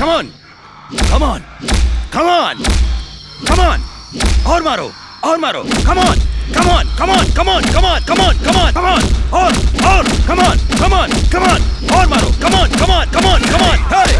Come on! Come on! Come on! Come on! और मारो! और मारो! Come on! Come on! Come on! Come on! Come on! Come on! Come on! Come on! और! Come on! Come on! Come on! और मारो! Come on! Come on! Come on! Come on! Hey!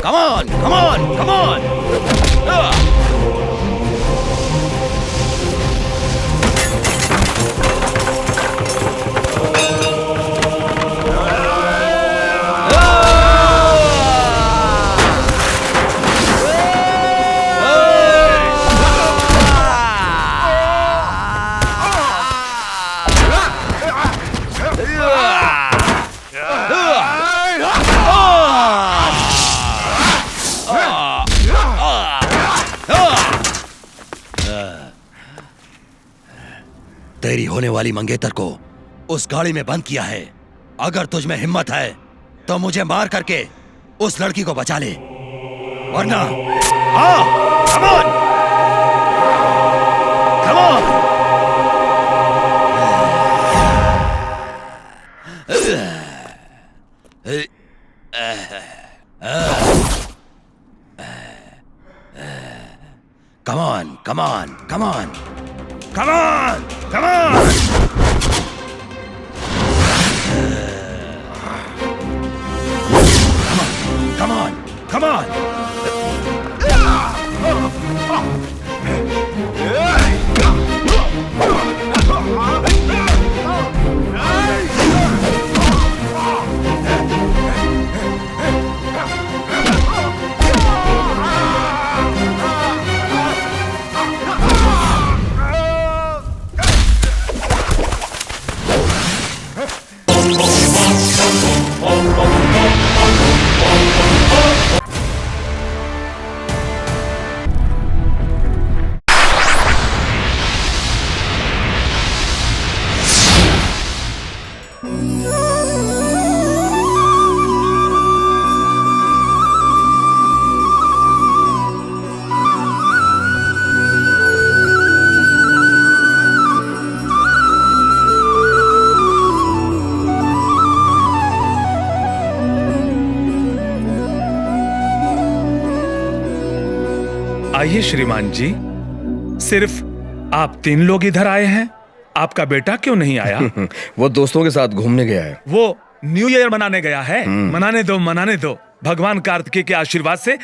Come on! Come on! Come on! तेरी होने वाली मंगेतर को उस गाड़ी में बंद किया है। अगर तुझ में हिम्मत है तो मुझे मार करके उस लड़की को बचा ले, वरना come on, come on. Come on, come on, come on. Come on! Come on! Come on! Come on! आइए श्रीमान जी, सिर्फ आप 3 लोग इधर आए हैं? आपका बेटा क्यों नहीं आया? वो दोस्तों के साथ घूमने गया है। वो न्यू ईयर मनाने गया है। मनाने दो, मनाने दो। भगवान कार्तिकेय के आशीर्वाद से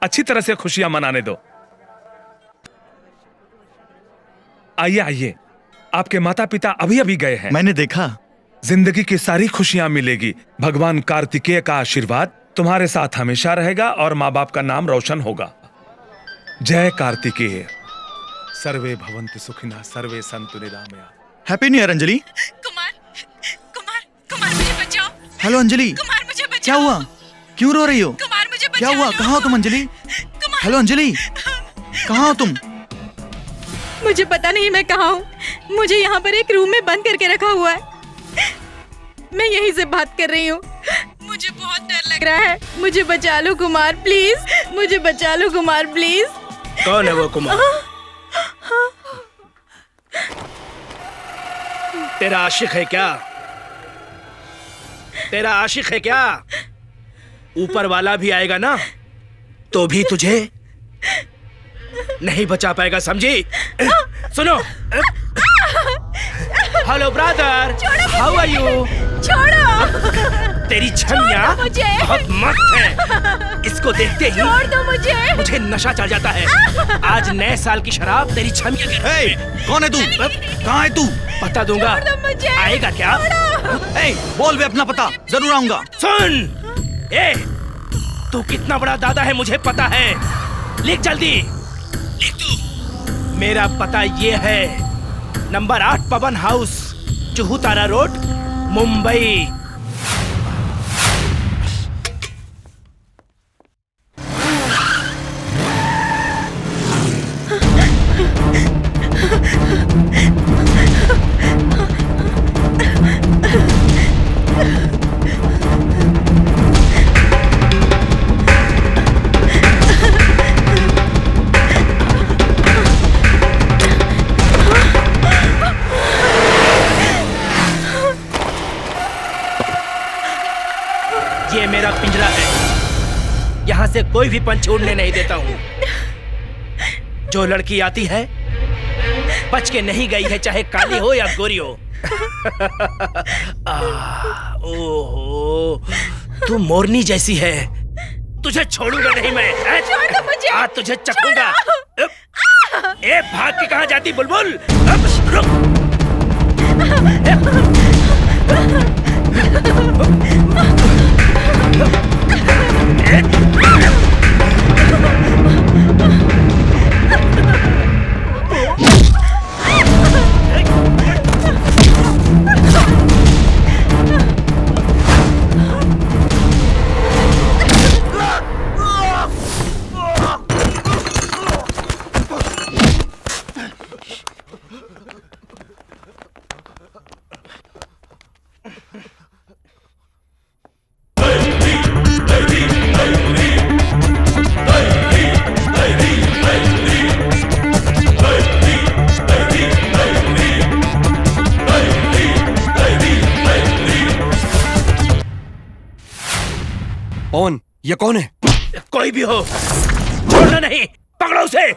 अच्छी तरह से खुशियां मनाने दो। आइए आइए, आपके माता पिता अभी अभी गए हैं। मैंने देखा। जिंदगी की सारी खुशियां मिलेगी। भगवान कार्तिकेय का आशीर्वाद तुम्हारे साथ हमेशा रहेगा और माँ बाप का नाम रोशन होगा। जय कार्तिकेय। सर्वे भवन्तु सुखिनः, सर्वे सन्तु निरामया। Happy new year Anjali. Kumar, Kumar, Kumar मुझे बचाओ। हेलो अंजलि। कुमार मुझे बचाओ। क्या हुआ? क्यों रो रही हो? कुमार मुझे बचाओ। क्या हुआ? कहाँ हो तुम अंजलि? हेलो अंजलि, कहाँ हो तुम? मुझे पता नहीं मैं कहाँ हूँ। मुझे यहाँ पर एक रूम में बंद करके रखा हुआ है। मैं यहीं से बात कर रही हूँ। मुझे बहुत डर लग रहा है। मुझे बचा लो कुमार प्लीज। मुझे बचा लो कुमार प्लीज। कौन है वो कुमार? तेरा आशिक है क्या? तेरा आशिक है क्या? ऊपर वाला भी आएगा ना तो भी तुझे नहीं बचा पाएगा, समझी? सुनो। Hello brother, how are you? छोड़ो। तेरी छमिया बहुत मस्त है। इसको देखते ही छोड़ दो मुझे। मुझे नशा चढ़ जाता है। आज नए साल की शराब तेरी छमिया के। कौन है तू? कहाँ है तू? पता दूंगा। आएगा क्या? बोल बे अपना पता, जरूर आऊंगा। सुन, तू कितना बड़ा दादा है मुझे पता है। लिख जल्दी, लिख तू। मेरा पता ये है, नंबर 8 पवन हाउस, जुहू तारा रोड, मुंबई। से कोई भी पंच छोड़ने नहीं देता हूँ। जो लड़की आती है बच के नहीं गई है, चाहे काली हो या गोरी हो। ओहो, तू मोरनी जैसी है, तुझे छोड़ूंगा नहीं मैं। आज तुझे चखूंगा। ए, भाग के कहाँ जाती बुलबुल? रुक। पवन, ये कौन है? कोई भी हो, छोड़ना नहीं, पकड़ो उसे।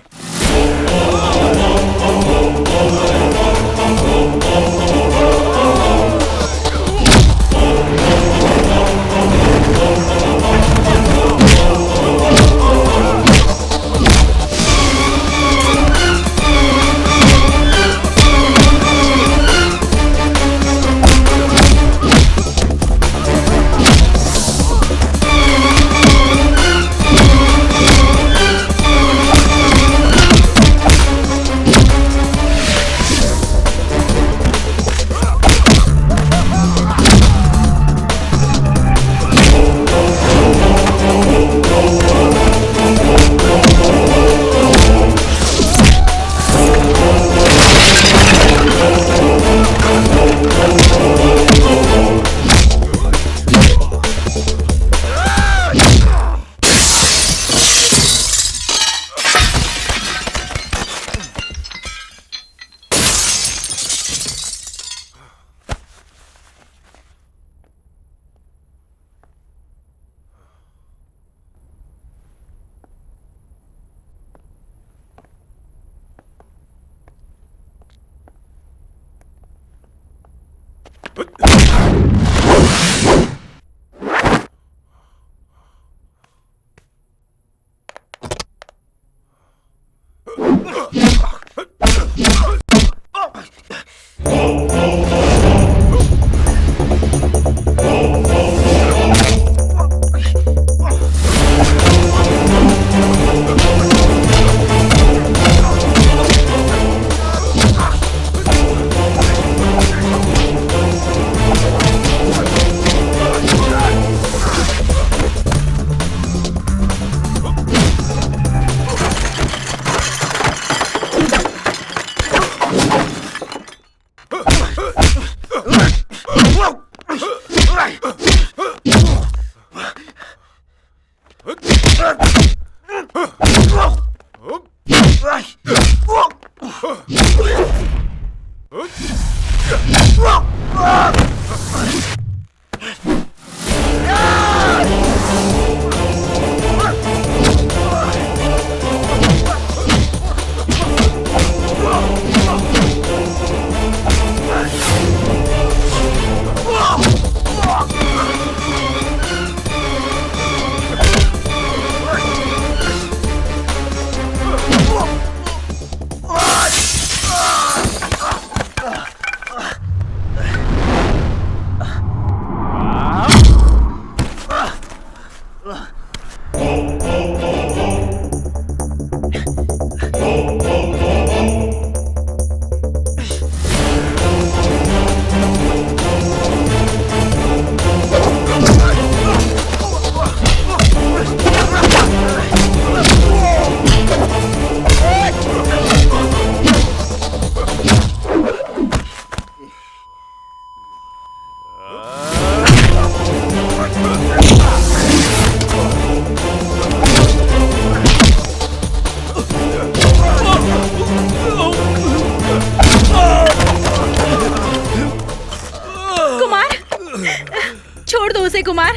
छोड़ दो उसे कुमार,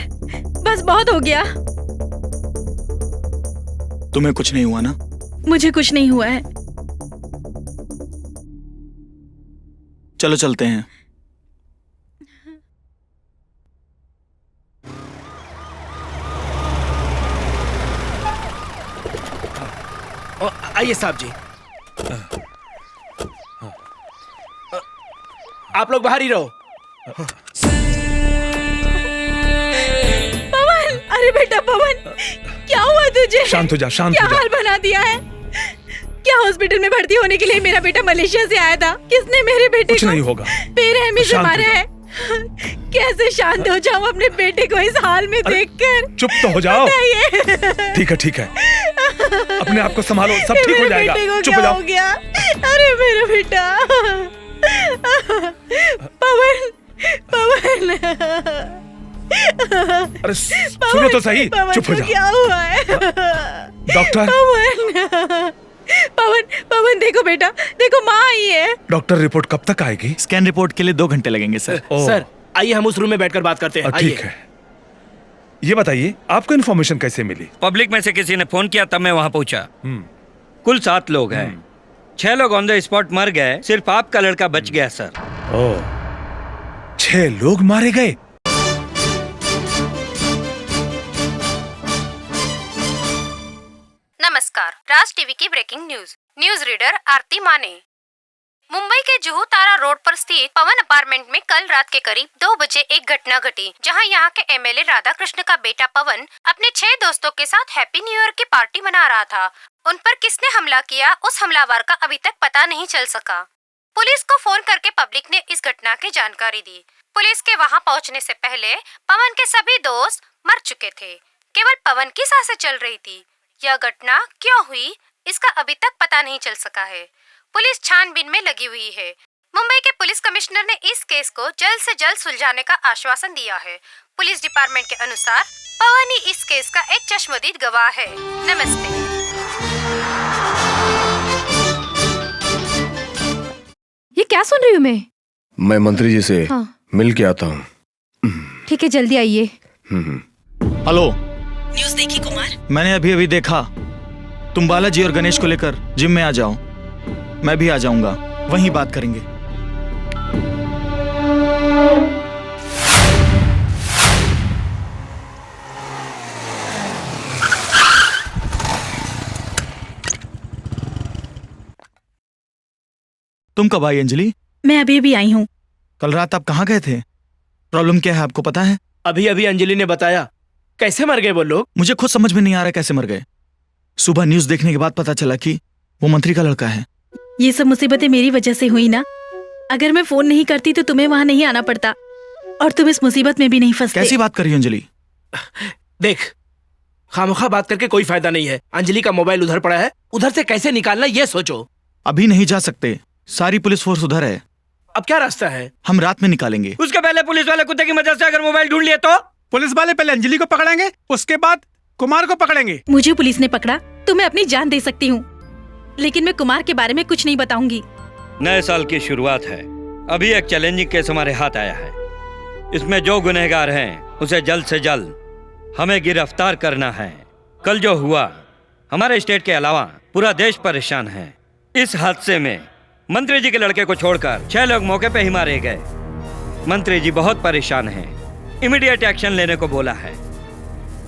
बस बहुत हो गया। तुम्हें कुछ नहीं हुआ ना? मुझे कुछ नहीं हुआ है। चलो चलते हैं। आइए साहब जी। आप लोग बाहर ही रहो। पवन, अरे बेटा पवन, क्या हुआ तुझे? शांत हो जा, शांत क्या हो जा। हाल बना दिया है? क्या हॉस्पिटल में भर्ती होने के लिए मेरा बेटा मलेशिया से आया था? किसने मेरे बेटे कुछ को नहीं होगा। बेरहमी से शांत हो मारा जा। है? कैसे शांत हो जाऊं अपने बेटे को इस हाल में देखकर? चुप तो हो जाओ। बताइए। ठीक है ठीक है, अपने आप को संभालो, सब ठीक हो मेरे जाएगा। बेटे को चुप क्या हो जाओ। हो गया? अरे मेरा बेटा पवन, पवन, अरे सुनो तो सही, पवन चुप हो को जाओ। क्या हुआ है? डॉक्टर। पवन, पवन, पवन देखो बेटा, देखो माँ आई है। डॉक्टर रिपोर्ट कब तक आएगी? स्कैन रिपोर्ट के लिए 2 घंटे लगेंगे सर। ओह। सर आइए हम उस रूम में बैठकर बात करते हैं। ठीक है। ये बताइए आपको इन्फॉर्मेशन कैसे मिली? पब्लिक में से किसी ने फोन किया तब मैं वहां पहुंचा। कुल 7 लोग हैं। 6 लोग ऑन द स्पॉट मर गए, सिर्फ आपका लड़का बच गया सर। ओह, 6 लोग मारे गए। नमस्कार, राज टीवी की ब्रेकिंग न्यूज रीडर आरती माने। मुंबई के जुहू तारा रोड पर स्थित पवन अपार्टमेंट में कल रात के करीब 2 बजे एक घटना घटी, जहां यहां के एमएलए राधा कृष्ण का बेटा पवन अपने 6 दोस्तों के साथ हैप्पी न्यू ईयर की पार्टी मना रहा था। उन पर किसने हमला किया, उस हमलावर का अभी तक पता नहीं चल सका। पुलिस को फोन करके पब्लिक ने इस घटना की जानकारी दी। पुलिस के वहां पहुंचने से पहले पवन के सभी दोस्त मर चुके थे, केवल पवन की सांसें चल रही थी। यह घटना क्यों हुई, इसका अभी तक पता नहीं चल सका है। पुलिस छानबीन में लगी हुई है। मुंबई के पुलिस कमिश्नर ने इस केस को जल्द से जल्द सुलझाने का आश्वासन दिया है। पुलिस डिपार्टमेंट के अनुसार पवन ही इस केस का एक चश्मदीद गवाह है। नमस्ते। ये क्या सुन रही हूँ मैं मंत्री जी से हाँ। मिल के आता हूँ। ठीक है, जल्दी आइए। हेलो, न्यूज़ देखी कुमार? मैंने अभी देखा। तुम बालाजी और गणेश को लेकर जिम में आ जाओ, मैं भी आ जाऊंगा, वहीं बात करेंगे। तुम कब आई अंजलि? मैं अभी अभी आई हूँ। कल रात आप कहाँ गए थे? प्रॉब्लम क्या है आपको पता है? अभी अभी अंजलि ने बताया। कैसे मर गए वो लोग? मुझे खुद समझ में नहीं आ रहा कैसे मर गए। सुबह न्यूज़ देखने के बाद पता चला कि वो मंत्री का लड़का है। ये सब मुसीबतें मेरी वजह से हुई ना। अगर मैं फोन नहीं करती तो तुम्हें वहाँ नहीं आना पड़ता और तुम इस मुसीबत में भी नहीं फंसते। कैसी बात कर रही हो अंजलि? देख, खामोखा बात करके कोई फायदा नहीं है। अंजलि का मोबाइल उधर पड़ा है, उधर से कैसे निकालना ये सोचो। अभी नहीं जा सकते, सारी पुलिस फोर्स उधर है। अब क्या रास्ता है? हम रात में निकालेंगे। उसके पहले पुलिस वाले कुत्ते की मदद से अगर मोबाइल ढूंढ लिए तो? पुलिस वाले पहले अंजलि को पकड़ेंगे, उसके बाद कुमार को पकड़ेंगे। मुझे पुलिस ने पकड़ा तो मैं अपनी जान दे सकती हूँ, लेकिन मैं कुमार के बारे में कुछ नहीं बताऊंगी। नए साल की शुरुआत है। अभी एक चैलेंजिंग केस हमारे हाथ आया है। इसमें जो गुनहगार हैं उसे जल्द से जल्द हमें गिरफ्तार करना है। कल जो हुआ, हमारे स्टेट के अलावा पूरा देश परेशान है। इस हादसे में मंत्री जी के लड़के को छोड़कर 6 लोग मौके पे ही मारे गए। मंत्री जी बहुत परेशान हैं, इमीडिएट एक्शन लेने को बोला है।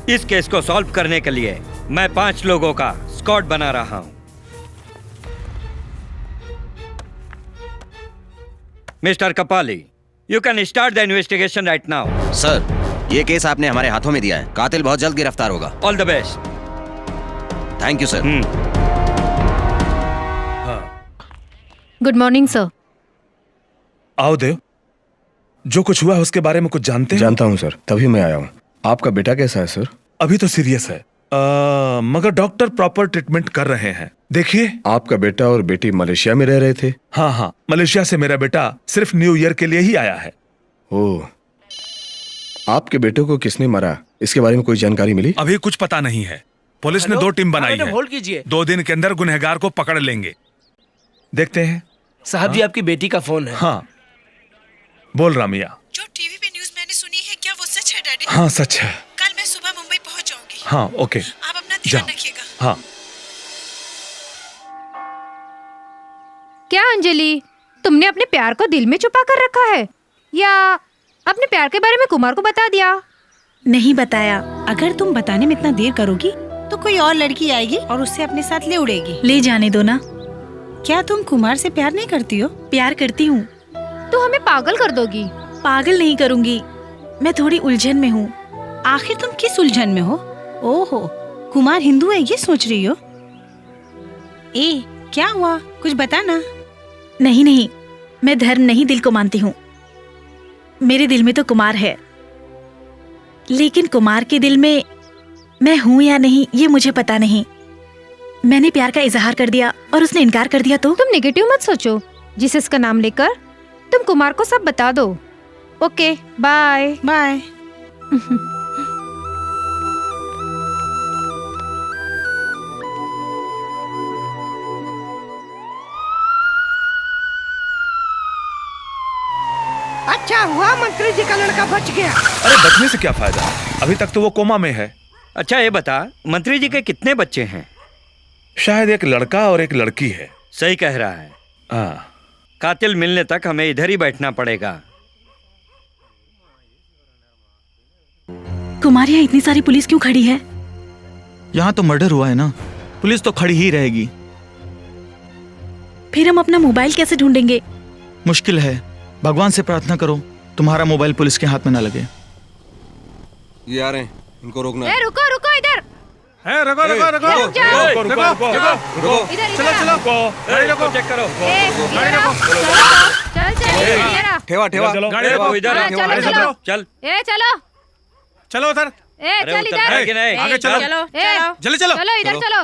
इस केस को सॉल्व करने के लिए मैं 5 लोगों का स्क्वाड बना रहा हूं। Mister Kapali, you can start the investigation right now. Sir, ये केस आपने हमारे हाथों में दिया है। कातिल बहुत जल्द गिरफ्तार होगा। All the best. Thank you sir. Good morning sir. आओ देव, जो कुछ हुआ है उसके बारे में कुछ जानते हैं? जानता हूँ सर, तभी मैं आया हूँ। आपका बेटा कैसा है सर? अभी तो सीरियस है, मगर डॉक्टर प्रॉपर ट्रीटमेंट कर रहे हैं। देखिए, आपका बेटा और बेटी मलेशिया में रह रहे थे? हाँ हाँ, मलेशिया से मेरा बेटा सिर्फ न्यू ईयर के लिए ही आया है। ओह, आपके बेटे को किसने मारा, इसके बारे में कोई जानकारी मिली? अभी कुछ पता नहीं है। पुलिस ने 2 टीम बनाई है। होल्ड कीजिए। 2 दिन के अंदर गुनहगार को पकड़ लेंगे। देखते हैं। साहब जी, आपकी बेटी का फोन है। हाँ, बोल रामिया। जो टीवी पे न्यूज़ मैंने सुनी है, क्या वो सच है डैडी? हाँ सच है। कल मैं सुबह मुंबई पहुंच जाऊंगी। हाँ ओके, आप अपना जाओ। ध्यान रखिएगा। हाँ क्या अंजलि, तुमने अपने प्यार को दिल में छुपा कर रखा है या अपने प्यार के बारे में कुमार को बता दिया? नहीं बताया। अगर तुम बताने में इतना देर करोगी तो कोई और लड़की आएगी और उससे अपने साथ ले उड़ेगी। ले जाने दो ना। क्या तुम कुमार से प्यार नहीं करती हो? प्यार करती हूँ। तो हमें पागल कर दोगी? पागल नहीं करूँगी, मैं थोड़ी उलझन में हूँ। आखिर तुम किस उलझन में हो? ओहो, कुमार हिंदू है ये सोच रही हो? ए, क्या हुआ? कुछ बता ना। नहीं नहीं, मैं धर्म नहीं दिल को मानती हूँ। मेरे दिल में तो कुमार है, लेकिन कुमार के दिल में मैं हूँ या नहीं ये मुझे पता नहीं। मैंने प्यार का इजहार कर दिया और उसने इनकार कर दिया तो? तुम नेगेटिव मत सोचो। जीसस का नाम लेकर तुम कुमार को सब बता दो। Okay, bye bye. अच्छा हुआ मंत्री जी का लड़का बच गया। अरे बचने से क्या फायदा, अभी तक तो वो कोमा में है। अच्छा ये बता, मंत्री जी के कितने बच्चे हैं? शायद एक लड़का और एक लड़की है। सही कह रहा है। हाँ। कातिल मिलने तक हमें इधर ही बैठना पड़ेगा। कुमार, यहाँ इतनी सारी पुलिस क्यों खड़ी है? यहाँ तो मर्डर हुआ है ना, पुलिस तो खड़ी ही रहेगी। फिर हम अपना मोबाइल कैसे ढूंढेंगे? मुश्किल है, भगवान से प्रार्थना करो तुम्हारा मोबाइल पुलिस के हाथ में ना लगे। ये आ रहे हैं, इनको रोकना है। रुको रुको, इधर रुको रुको रुको रुको रुको रुको, चलो चलो, गाड़ी रोको, चेक करो। गाड़ी रोको, चल ठेवा ठेवा, गाड़ी रोको, इधर चलो चल। चलो चलो उधर, चल इधर, आगे चलो, जल्दी चलो, चलो इधर चलो,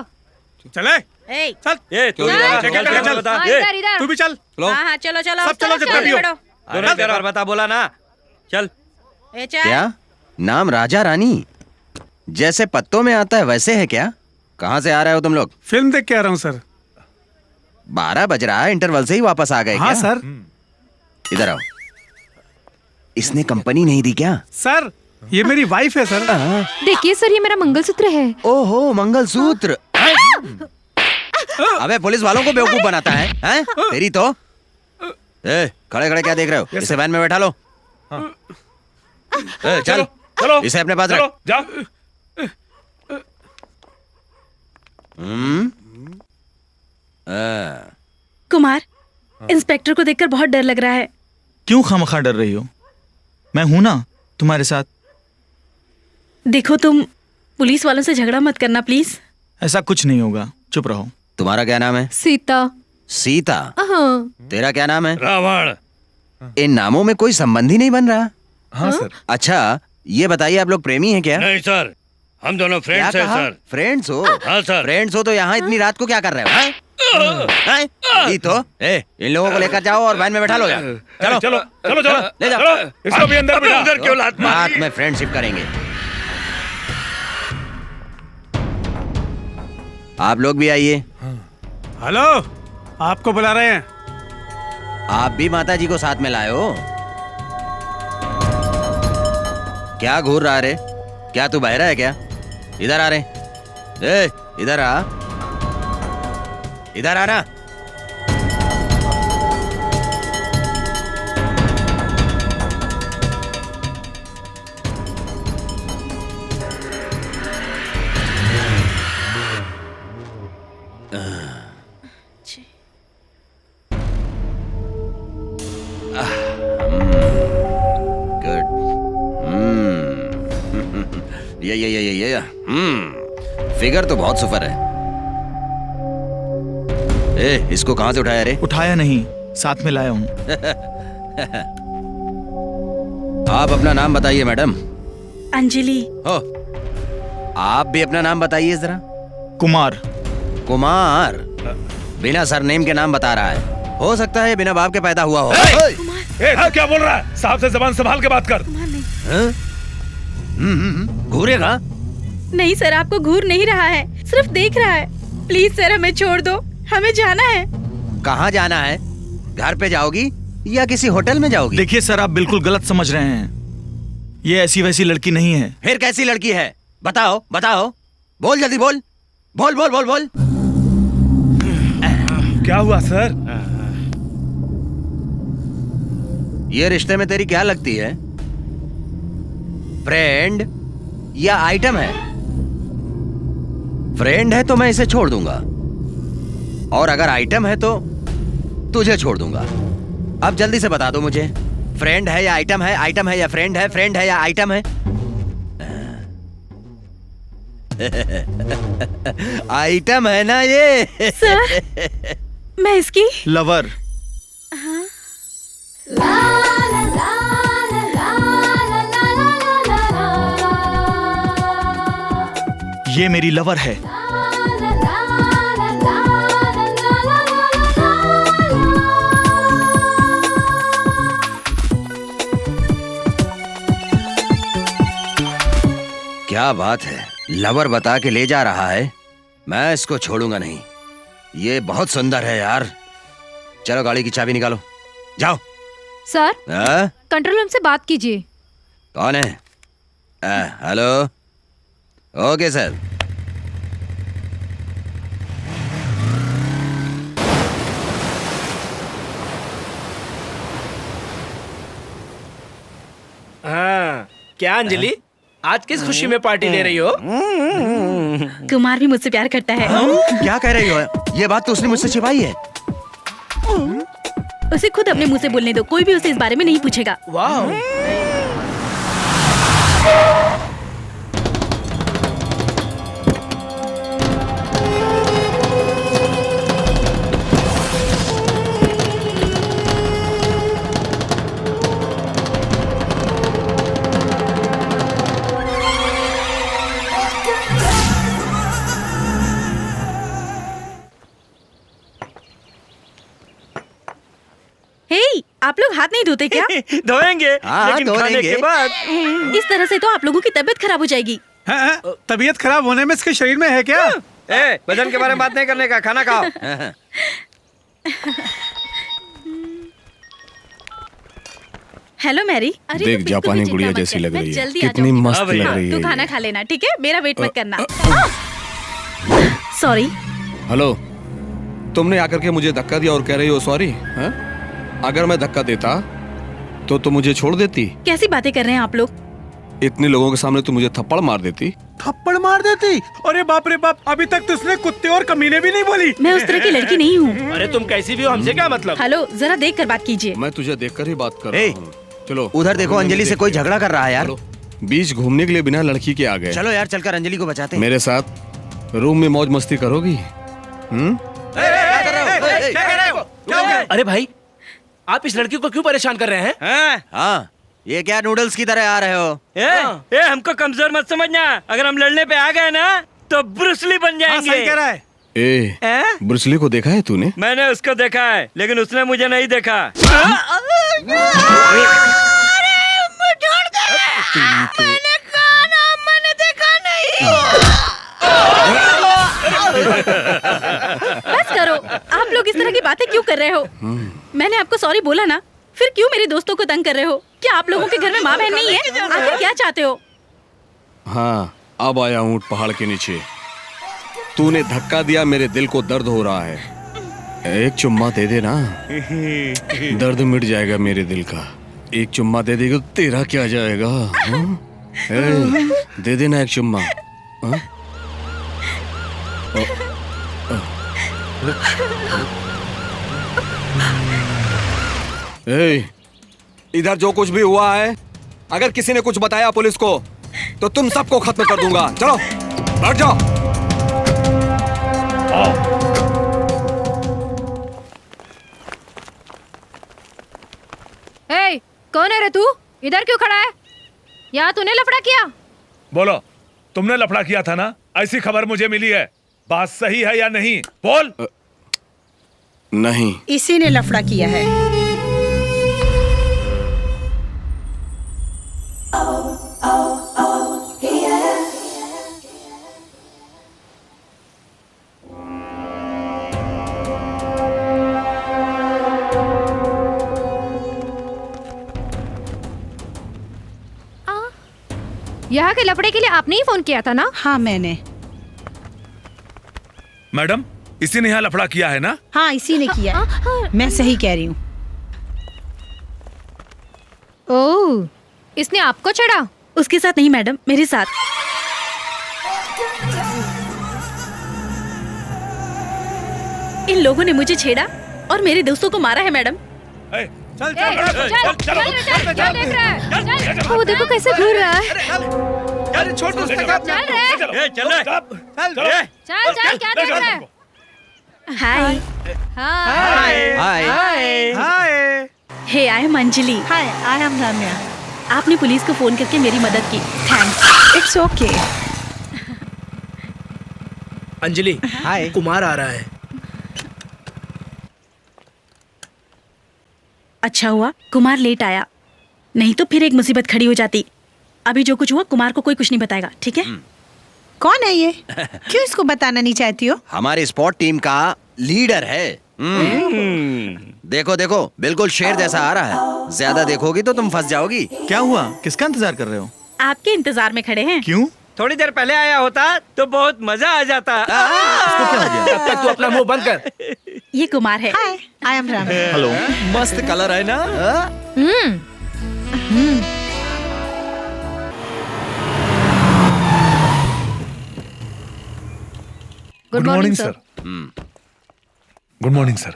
चले, चल, तू इधर तू भी चल, हाँ चलो चलो, सब चलो जितना भी हो। अरे बता, बोला ना, चल। क्या नाम राजा रानी जैसे पत्तों में आता है वैसे है क्या? कहाँ से आ रहे हो तुम लोग? फिल्म देख के आ रहा हूँ सर। 12 बज रहा है, इंटरवल से ही वापस आ गए हाँ क्या? सर। इधर आओ। इसने कंपनी नहीं दी क्या? सर ये मेरी वाइफ है सर। देखिए सर, ये मेरा मंगलसूत्र है। ओहो, मंगलसूत्र। अबे पुलिस वालों को बेवकूफ बनाता है, हैं? तेरी तो। खड़े खड़े क्या देख रहे हो? इसे वैन में बैठा लो। चल चलो, इसे अपने पास रख। जा। कुमार, इंस्पेक्टर को देखकर बहुत डर लग रहा है। क्यों खामखा डर रही हो? मैं हूं ना तुम्हारे साथ। देखो, तुम पुलिस वालों से झगड़ा मत करना प्लीज। ऐसा कुछ नहीं होगा, चुप रहो। तुम्हारा क्या नाम है? सीता। सीता? हाँ। तेरा क्या नाम है? रावण। इन नामों में कोई संबंध ही नहीं बन रहा। हाँ सर। अच्छा ये बताइए, आप लोग प्रेमी हैं क्या? नहीं सर, हम दोनों फ्रेंड्स हैं सर। फ्रेंड्स हो? हाँ सर। फ्रेंड्स हो तो यहाँ इतनी रात को क्या कर रहे हो? हैं? ये तो इन लोगों को लेकर जाओ और वैन में बैठा लो यार। चलो चलो चलो चलो, ले जाओ। चलो, इसको भी अंदर बिठा। अंदर क्यों लात मारी? रात में फ्रेंडशिप करेंगे। आप लोग भी आइए। हेलो, आपको बुला रहे हैं। आप भी माता जी को साथ में लाए हो? क्या घूर रहा रे? क्या तू बहरा है क्या? इधर आ रहे। इधर आ, इधर आना। गुड। ये फिगर तो बहुत सुपर है। इसको कहाँ से उठाया रे? उठाया नहीं, साथ में लाया हूँ। आप अपना नाम बताइए मैडम। अंजलि। हो, आप भी अपना नाम बताइए जरा। कुमार। कुमार? बिना सरनेम के नाम बता रहा है। हो सकता है बिना बाप के पैदा हुआ हो। क्या बोल रहा है? साहब से जबान संभाल के बात कर। घूरेगा? नहीं सर, आपको घूर नहीं रहा है, सिर्फ देख रहा है। प्लीज सर, हमें छोड़ दो, हमें जाना है। कहाँ जाना है? घर पे जाओगी या किसी होटल में जाओगी? देखिए सर, आप बिल्कुल गलत समझ रहे हैं। ये ऐसी वैसी लड़की नहीं है। फिर कैसी लड़की है? बताओ बताओ, बोल जल्दी बोल। बोल बोल बोल बोल। क्या हुआ सर? ये रिश्ते में तेरी क्या लगती है? फ्रेंड या आइटम है? फ्रेंड है तो मैं इसे छोड़ दूंगा, और अगर आइटम है तो तुझे छोड़ दूंगा। अब जल्दी से बता दो मुझे, फ्रेंड है या आइटम है? आइटम है या फ्रेंड है? फ्रेंड है या आइटम है? आइटम है ना ये? सर, मैं इसकी लवर। ये मेरी लवर है। क्या बात है, लवर बता के ले जा रहा है। मैं इसको छोड़ूंगा नहीं, ये बहुत सुंदर है यार। चलो गाड़ी की चाबी निकालो, जाओ। सर, हाँ? कंट्रोल रूम से बात कीजिए। कौन है? हेलो। Okay sir. हाँ, क्या अंजलि, आज किस खुशी में पार्टी दे रही हो? कुमार भी मुझसे प्यार करता है। क्या कह रही हो? ये बात तो उसने मुझसे छिपाई है। उसे खुद अपने मुंह से बोलने दो, कोई भी उसे इस बारे में नहीं पूछेगा। वाह। आप लोग हाथ नहीं धोते क्या? धोएंगे, हाँ, लेकिन खाने धोएंगे। के बाद। इस तरह से तो आप लोगों की तबीयत खराब हो जाएगी। तबीयत खराब होने में इसके शरीर में है क्या? वजन के बारे में बात नहीं करने का, खाना खाओ। Hello Mary. अरे देख, तू बिल्कुल जापानी भी चिंता गुड़िया मत जैसी कर, लग मैं रही है। जल्दी आ कितनी जाऊंगी। मस्त लग रही है तू ये। खाना खा लेना, ठीक है? मेरा वेट मत करना। सॉरी। हेलो, तुमने आकर के मुझे धक्का दिया और कह रही हो सॉरी? अगर मैं धक्का देता तो तुम मुझे छोड़ देती? कैसी बातें कर रहे हैं आप लोग? इतने लोगों के सामने तुम मुझे थप्पड़ मार देती? थप्पड़ मार देती? अरे बाप रे बाप, अभी तक तो उसने कुत्ते और कमीने भी नहीं बोली। मैं उस तरह की लड़की नहीं हूँ। अरे तुम कैसी भी हो, हमसे क्या मतलब? हेलो, जरा देख कर बात कीजिए। मैं तुझे देखकर ही बात कर रहा हूँ। चलो उधर देखो, अंजलि से कोई झगड़ा कर रहा है यार। बीच घूमने के लिए बिना लड़की के आ गए। चलो यार, चलकर अंजलि को बचाते हैं। मेरे साथ रूम में मौज मस्ती करोगी? अरे भाई, आप इस लड़की को क्यों परेशान कर रहे हैं? हाँ, ये क्या नूडल्स की तरह आ रहे हो? हमको कमजोर मत समझना। अगर हम लड़ने पे आ गए ना तो ब्रूसली बन जाएंगे। सही कह रहा है। ब्रूसली को देखा है तूने? मैंने उसको देखा है, लेकिन उसने मुझे नहीं देखा। मैंने कहा ना, मैंने देखा नहीं। बस करो, आप लोग इस तरह की बातें क्यों कर रहे हो? मैंने आपको सॉरी बोला ना, फिर क्यों मेरे दोस्तों को तंग कर रहे हो? क्या आप लोगों के घर में माँ बहन नहीं है? आखिर क्या चाहते हो? हाँ, अब आया हूँ पहाड़ के नीचे। तूने धक्का दिया, मेरे दिल को दर्द हो रहा है। एक चुम्मा दे दे ना, दर्द मिट जाएगा मेरे दिल का। एक चुम्मा दे देगा, तेरा क्या जाएगा? दे देना एक चुम्मा। इधर जो कुछ भी हुआ है, अगर किसी ने कुछ बताया पुलिस को तो तुम सबको खत्म कर दूंगा। चलो बैठ जाओ। कौन है रे तू? इधर क्यों खड़ा है? यहाँ तूने लफड़ा किया? बोलो, तुमने लफड़ा किया था ना? ऐसी खबर मुझे मिली है, बात सही है या नहीं? बोल। नहीं, इसी ने लफड़ा किया है। यहाँ के लफड़े के लिए आपने ही फोन किया था ना? हाँ मैंने। मैडम, इसी ने यहाँ लफड़ा किया है ना? हाँ, इसी ने किया। मैं सही कह रही हूँ। ओह, इसने आपको चढ़ा? उसके साथ नहीं मैडम, मेरे साथ। इन लोगों ने मुझे छेड़ा और मेरे दोस्तों को मारा है मैडम। चल वो देखो कैसे घूर रहा है। छोड़ दो उसके साथ। चल रे, चल क्या देख रहा है? Hi hi hi. Hey, I am Anjali. Hi, I am Ramya. आपने पुलिस को फोन करके मेरी मदद की, thanks. It's okay. Anjali, hi. Kumar आ रहा है। अच्छा हुआ कुमार लेट आया, नहीं तो फिर एक मुसीबत खड़ी हो जाती। अभी जो कुछ हुआ कुमार को कोई कुछ नहीं बताएगा, ठीक है? कौन है ये? क्यों इसको बताना नहीं चाहती हो? हमारी स्पोर्ट टीम का लीडर है। देखो देखो, बिल्कुल शेर जैसा आ रहा है। ज्यादा देखोगी तो तुम फंस जाओगी। क्या हुआ? किसका इंतजार कर रहे हो? आपके इंतजार में खड़े हैं। क्यों? थोड़ी देर पहले आया होता तो बहुत मजा आ जाता। इसको क्या हो गया? तब तक तू अपना मुंह बंद कर। ये कुमार है। Hi, I am Ramya. Hello. मस्त कलर है ना? Good morning sir. Good morning sir.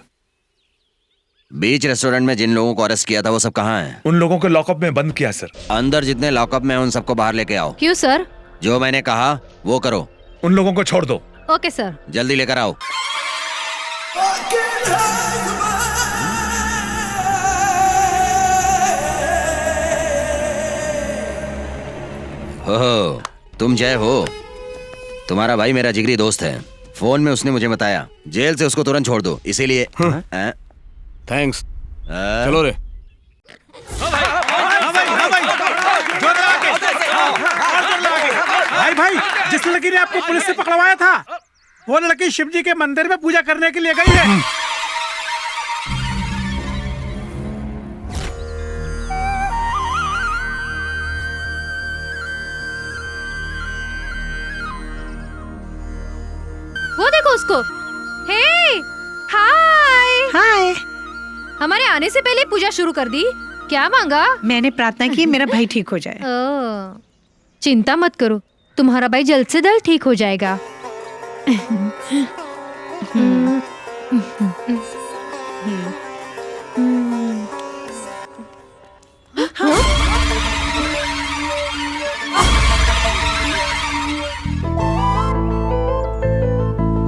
Beach restaurant में जिन लोगों को अरेस्ट किया था वो सब कहाँ हैं? उन लोगों को लॉकअप में बंद किया सर। अंदर जितने लॉकअप में हैं उन सबको बाहर लेके आओ। क्यों सर? जो मैंने कहा वो करो। उन लोगों को छोड़ दो। Okay sir. जल्दी लेकर आओ। हो, तुम जय हो। तुम्हारा भाई मेरा जिगरी दोस्त है। फोन में उसने मुझे बताया जेल से उसको तुरंत छोड़ दो, इसीलिए। थैंक्स। चलो रे। भाई, जिस लड़की ने आपको पुलिस से पकड़वाया था वो लड़की शिव जी के मंदिर में पूजा करने के लिए गई है। वो देखो उसको। हे, हाय। हाय। हमारे आने से पहले पूजा शुरू कर दी। क्या मांगा? मैंने प्रार्थना की मेरा भाई ठीक हो जाए। चिंता मत करो, तुम्हारा भाई जल्द से जल्द ठीक हो जाएगा।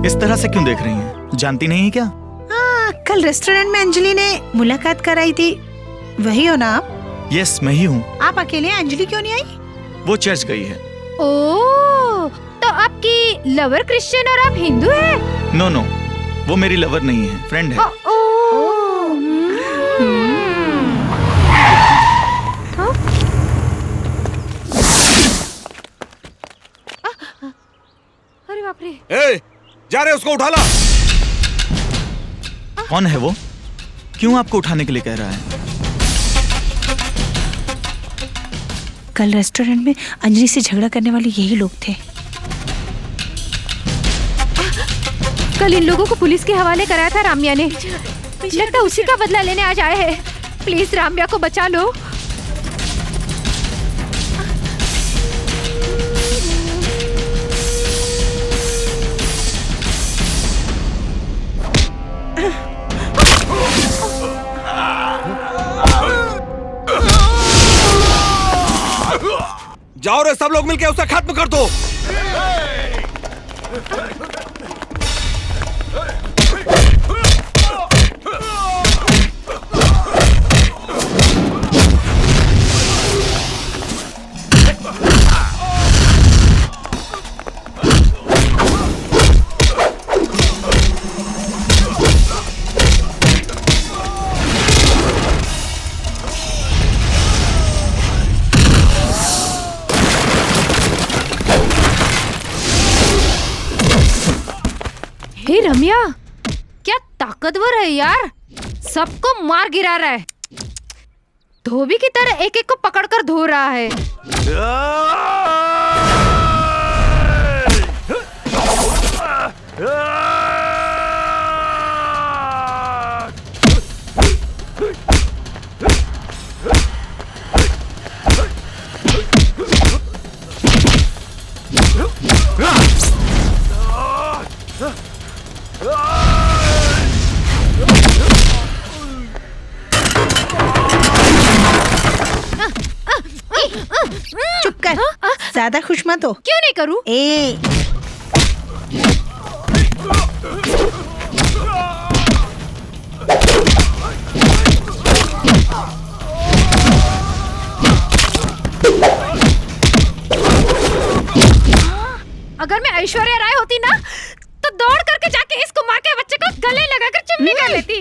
इस तरह से क्यों देख रही हैं? जानती नहीं है क्या? कल रेस्टोरेंट में अंजलि ने मुलाकात कराई थी, वही हो ना आप? यस, मैं ही हूँ। आप अकेले हैं, अंजलि क्यों नहीं आई? वो चर्च गई है। ओह, तो आपकी लवर क्रिश्चियन और आप हिंदू हैं? नो नो, वो मेरी लवर नहीं है, फ्रेंड है। अरे बाप रे। ए, जा रहे उसको उठा ला। कौन है वो? क्यों आपको उठाने के लिए कह रहा है? कल रेस्टोरेंट में अंजलि से झगड़ा करने वाले यही लोग थे। कल इन लोगों को पुलिस के हवाले कराया था राम्या ने। लगता उसी का बदला लेने आज आए हैं। प्लीज राम्या को बचा लो। जाओ रे, सब लोग मिलके उसे खत्म कर दो। हे रम्या, क्या ताकतवर है यार, सबको मार गिरा रहा है। धोबी की तरह एक एक को पकड़कर धो रहा है। ज्यादा खुश मत हो। क्यों नहीं करूं? अगर मैं ऐश्वर्या राय होती ना तो दौड़ करके जाके इस कुमार के बच्चे को गले लगाकर चिमनी कर लेती।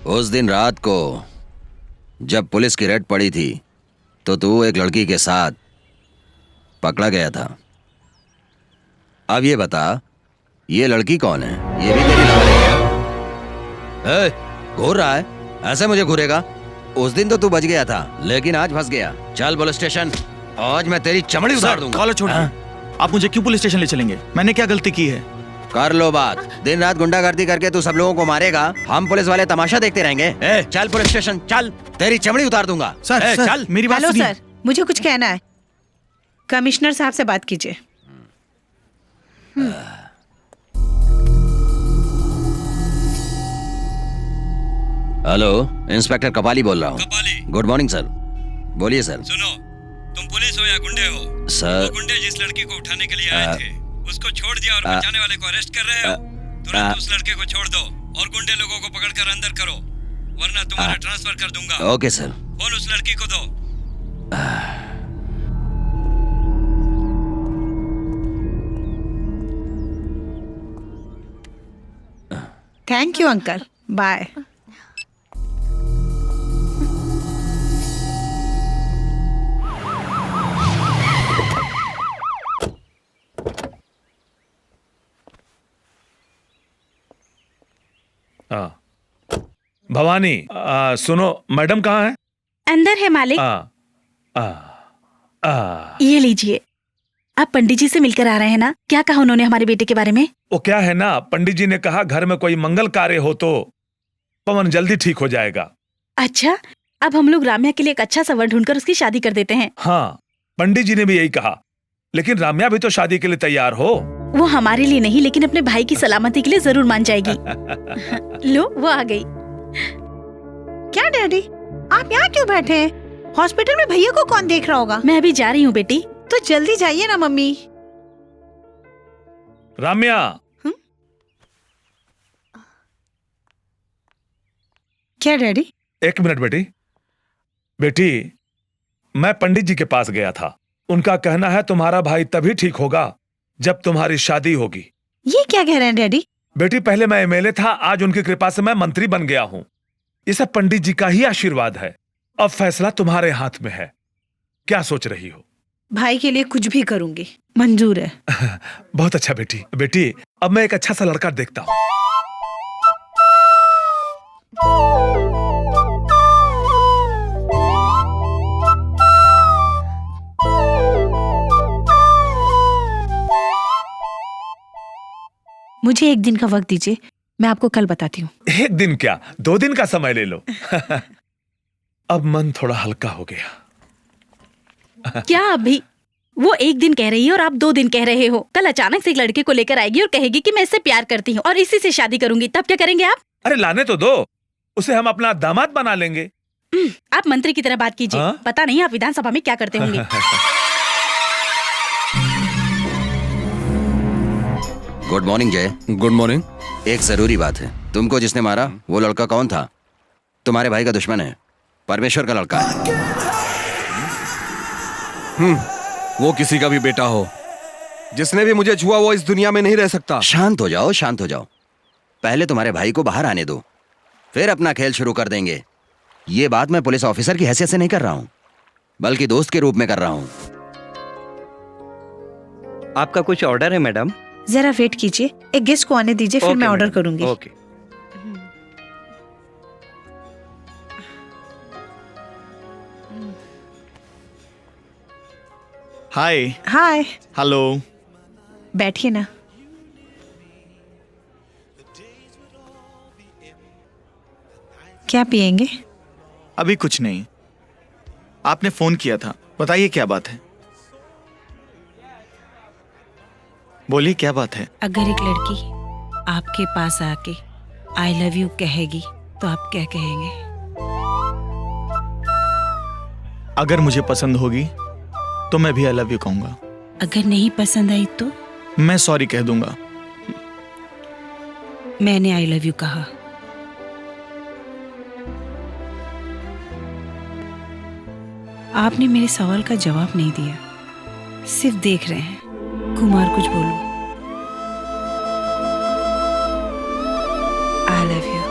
उस दिन रात को जब पुलिस की रेड पड़ी थी तो तू एक लड़की के साथ पकड़ा गया था। अब ये बता, ये लड़की कौन है? ये भी तेरी लगा रही है? घूर रहा है? ऐसे मुझे घूरेगा? उस दिन तो तू बच गया था, लेकिन आज फंस गया। चल पुलिस स्टेशन, आज मैं तेरी चमड़ी उतार दूंगा। कॉलेज छोड़िए। आप मुझे क्यों पुलिस स्टेशन ले चलेंगे? मैंने क्या गलती की है? कर लो बात। दिन रात गुंडागर्दी करके तू सब लोगों को मारेगा, हम पुलिस वाले तमाशा देखते रहेंगे। चल पुलिस स्टेशन चल, तेरी चमड़ी उतार दूंगा। सर, चल मेरी बात हेलो सुनिए। सर, मुझे कुछ कहना है। कमिश्नर साहब से बात कीजिए। हेलो, इंस्पेक्टर कपाली बोल रहा हूँ। कपाली। Good morning sir. बोलिए सर। सुनो, तुम पुलिस हो या गुंडे हो? सर, वो गुंडे जिस लड़की को उठाने के लिए आए थे उसको छोड़ दिया और बचाने वाले को अरेस्ट कर रहे हो। तुरंत उस लड़के को छोड़ दो और गुंडे लोगों को पकड़कर अंदर करो, वरना तुम्हारा ट्रांसफर कर दूंगा। Okay sir. फोन उस लड़की को दो। Thank you uncle, bye. Bhavani, सुनो, मैडम कहाँ है? अंदर है मालिक। ये लीजिए, आप पंडित जी से मिलकर आ रहे हैं ना? क्या कहा उन्होंने हमारे बेटे के बारे में? वो क्या है ना, पंडित जी ने कहा घर में कोई मंगल कार्य हो तो पवन जल्दी ठीक हो जाएगा। अच्छा, अब हम लोग राम्या के लिए एक अच्छा सा वर ढूंढकर उसकी शादी कर देते हैं। हाँ, पंडित जी ने भी यही कहा, लेकिन राम्या भी तो शादी के लिए तैयार हो। वो हमारे लिए नहीं, लेकिन अपने भाई की सलामती के लिए जरूर मान जाएगी। लो, वो आ गई। क्या डैडी, आप यहाँ क्यों बैठे हैं? हॉस्पिटल में भैया को कौन देख रहा होगा? मैं अभी जा रही हूँ बेटी। तो जल्दी जाइए ना मम्मी। राम्या। क्या डैडी? एक मिनट बेटी। बेटी, मैं पंडित जी के पास गया था। उनका कहना है तुम्हारा भाई तभी ठीक होगा जब तुम्हारी शादी होगी। ये क्या कह रहे हैं डैडी? बेटी, पहले मैं एमएलए था, आज उनकी कृपा से मैं मंत्री बन गया हूँ। ये सब पंडित जी का ही आशीर्वाद है। अब फैसला तुम्हारे हाथ में है। क्या सोच रही हो? भाई के लिए कुछ भी करूंगी, मंजूर है। बहुत अच्छा बेटी। बेटी, अब मैं एक अच्छा सा लड़का देखता हूँ। मुझे एक दिन का वक्त दीजिए, मैं आपको कल बताती हूँ। एक दिन क्या, 2 दिन का समय ले लो। अब मन थोड़ा हल्का हो गया। क्या अभी? वो एक दिन कह रही है और आप 2 दिन कह रहे हो। कल अचानक से एक लड़के को लेकर आएगी और कहेगी कि मैं इससे प्यार करती हूँ और इसी से शादी करूंगी, तब क्या करेंगे आप? अरे लाने तो दो, उसे हम अपना दामाद बना लेंगे। आप मंत्री की तरह बात कीजिए। पता नहीं आप विधानसभा में क्या करते होंगे। गुड मॉर्निंग जय। Good morning. एक जरूरी बात है, तुमको जिसने मारा वो लड़का कौन था? तुम्हारे भाई का दुश्मन है, परमेश्वर का लड़का है। वो किसी का भी बेटा हो, जिसने भी मुझे छुआ वो इस दुनिया में नहीं रह सकता। शांत हो जाओ, शांत हो जाओ। पहले तुम्हारे भाई को बाहर आने दो, फिर अपना खेल शुरू कर देंगे। ये बात मैं पुलिस ऑफिसर की हैसियत से नहीं कर रहा हूं, बल्कि दोस्त के रूप में कर रहा हूं। आपका कुछ ऑर्डर है मैडम? जरा वेट कीजिए, एक गेस्ट को आने दीजिए, फिर मैं ऑर्डर करूंगी। ओके। हाय। हाय। हेलो। बैठिए ना। क्या पिएंगे? अभी कुछ नहीं। आपने फोन किया था, बताइए क्या बात है। बोलिए क्या बात है। अगर एक लड़की आपके पास आके आई लव यू कहेगी तो आप क्या कहेंगे? अगर मुझे पसंद होगी तो मैं भी आई लव यू कहूंगा। अगर नहीं पसंद आई तो? मैं सॉरी कह दूंगा। मैंने आई लव यू कहा। आपने मेरे सवाल का जवाब नहीं दिया, सिर्फ देख रहे हैं। कुमार कुछ बोलो। I love you.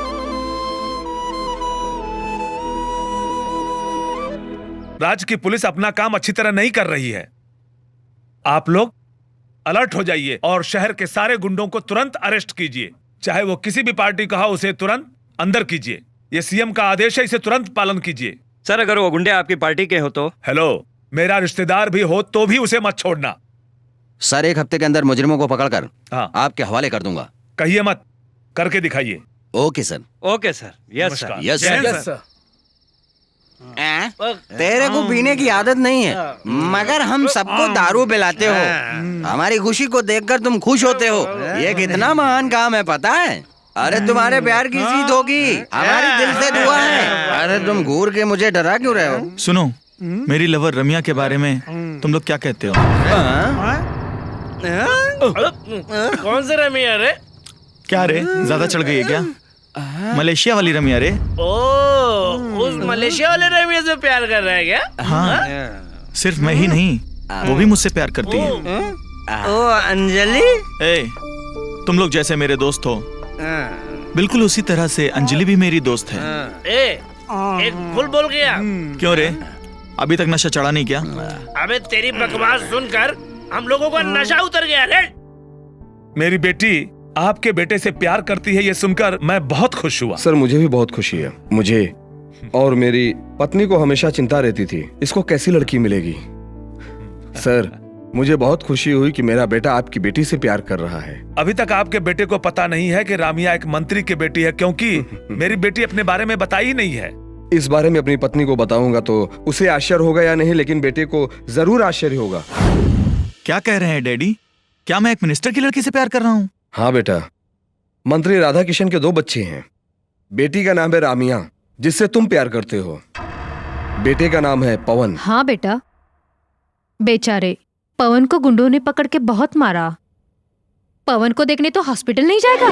राज्य की पुलिस अपना काम अच्छी तरह नहीं कर रही है। आप लोग अलर्ट हो जाइए और शहर के सारे गुंडों को तुरंत अरेस्ट कीजिए। चाहे वो किसी भी पार्टी का हो, उसे तुरंत अंदर कीजिए। ये सीएम का आदेश है, इसे तुरंत पालन कीजिए। सर, अगर वो गुंडे आपकी पार्टी के हो तो? हेलो, मेरा रिश्तेदार भी हो तो भी उसे मत छोड़ना। सर, 1 हफ्ते के अंदर मुजरिमों को पकड़कर आपके हवाले कर दूंगा। कहिए मत, करके दिखाइए। Okay sir. Okay sir. Yes sir. Yes sir. तेरे को पीने की आदत नहीं है, मगर हम सबको दारू पिलाते हो। हमारी खुशी को देखकर तुम खुश होते हो। ये कितना महान काम है पता है? अरे तुम्हारे प्यार की जीत होगी, हमारी दिल से दुआ है। अरे तुम घूर के मुझे डरा क्यों रहे हो? सुनो, मेरी लवर रम्या के बारे में तुम लोग क्या कहते हो? कौन से रमिया रे? क्या रे, ज्यादा चढ़ गई है क्या? मलेशिया वाली रमिया रे। उस मलेशिया वाले रमिया से प्यार कर रहा है क्या? हाँ, सिर्फ मैं ही नहीं, वो भी मुझसे प्यार करती है। ओ अंजलि। ए, तुम लोग जैसे मेरे दोस्त हो, बिल्कुल उसी तरह से अंजलि भी मेरी दोस्त है। एक फुल बोल गया। क्यों रे, अभी तक नशा चढ़ा नहीं क्या? अबे तेरी बकवास सुनकर हम लोगों का नशा उतर गया रे। मेरी बेटी आपके बेटे से प्यार करती है, ये सुनकर मैं बहुत खुश हुआ। सर, मुझे भी बहुत खुशी है। मुझे और मेरी पत्नी को हमेशा चिंता रहती थी, इसको कैसी लड़की मिलेगी। सर, मुझे बहुत खुशी हुई कि मेरा बेटा आपकी बेटी से प्यार कर रहा है। अभी तक आपके बेटे को पता नहीं है कि रामिया एक मंत्री की बेटी है, क्योंकि मेरी बेटी अपने बारे में बताई ही नहीं है। इस बारे में अपनी पत्नी को बताऊंगा तो उसे आश्चर्य होगा या नहीं, लेकिन बेटे को जरूर आश्चर्य होगा। क्या कह रहे हैं डैडी? क्या मैं एक मिनिस्टर की लड़की से प्यार कर रहा हूँ? हाँ बेटा, मंत्री राधा किशन के 2 बच्चे हैं। बेटी का नाम है रामिया, जिससे तुम प्यार करते हो। बेटे का नाम है पवन। हाँ बेटा, बेचारे पवन को गुंडों ने पकड़ के बहुत मारा। पवन को देखने तो हॉस्पिटल नहीं जाएगा?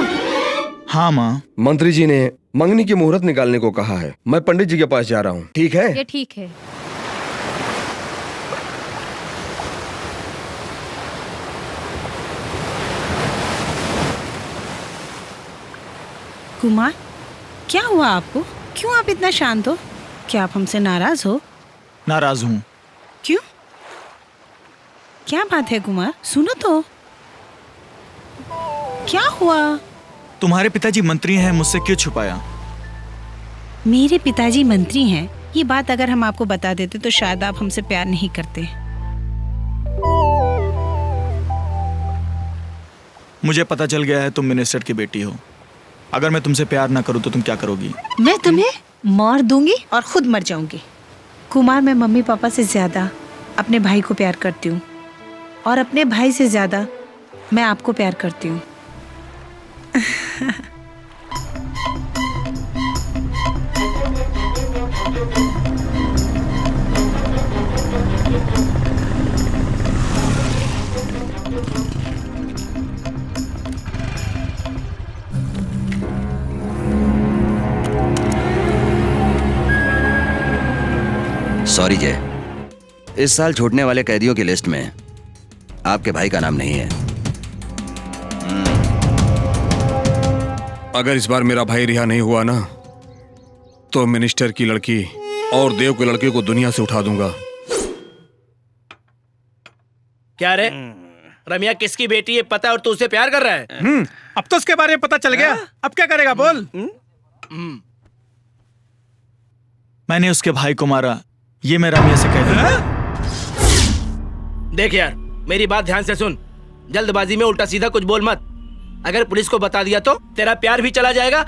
हाँ माँ। मंत्री जी ने मंगनी की मुहूर्त निकालने को कहा है। मैं पंडित जी के पास जा रहा हूँ, ठीक है? ये ठीक है। कुमार, क्या हुआ आपको? क्यों आप इतना शांत हो? क्या आप हमसे नाराज हो? नाराज हूँ। क्यों? क्या बात है कुमार, सुनो तो। क्या हुआ? तुम्हारे पिताजी मंत्री हैं, मुझसे क्यों छुपाया? मेरे पिताजी मंत्री हैं, ये बात अगर हम आपको बता देते तो शायद आप हमसे प्यार नहीं करते। मुझे पता चल गया है तुम मिनिस्टर की बेटी हो। अगर मैं तुमसे प्यार ना करूं तो तुम क्या करोगी? मैं तुम्हें मार दूंगी और खुद मर जाऊंगी। कुमार, मैं मम्मी पापा से ज्यादा अपने भाई को प्यार करती हूँ, और अपने भाई से ज्यादा मैं आपको प्यार करती हूँ। सॉरी जय, इस साल छूटने वाले कैदियों की लिस्ट में आपके भाई का नाम नहीं है। अगर इस बार मेरा भाई रिहा नहीं हुआ ना, तो मिनिस्टर की लड़की और देव के लड़के को दुनिया से उठा दूंगा। क्या रे, रम्या किसकी बेटी है पता है और तू उससे प्यार कर रहा है? अब तो उसके बारे में पता चल गया, अब क्या करेगा बोल? मैंने उसके भाई को मारा, ये मैं रम्या से कह दूंगा। देख यार, मेरी बात ध्यान से सुन, जल्दबाजी में उल्टा सीधा कुछ बोल मत। अगर पुलिस को बता दिया तो तेरा प्यार भी चला जाएगा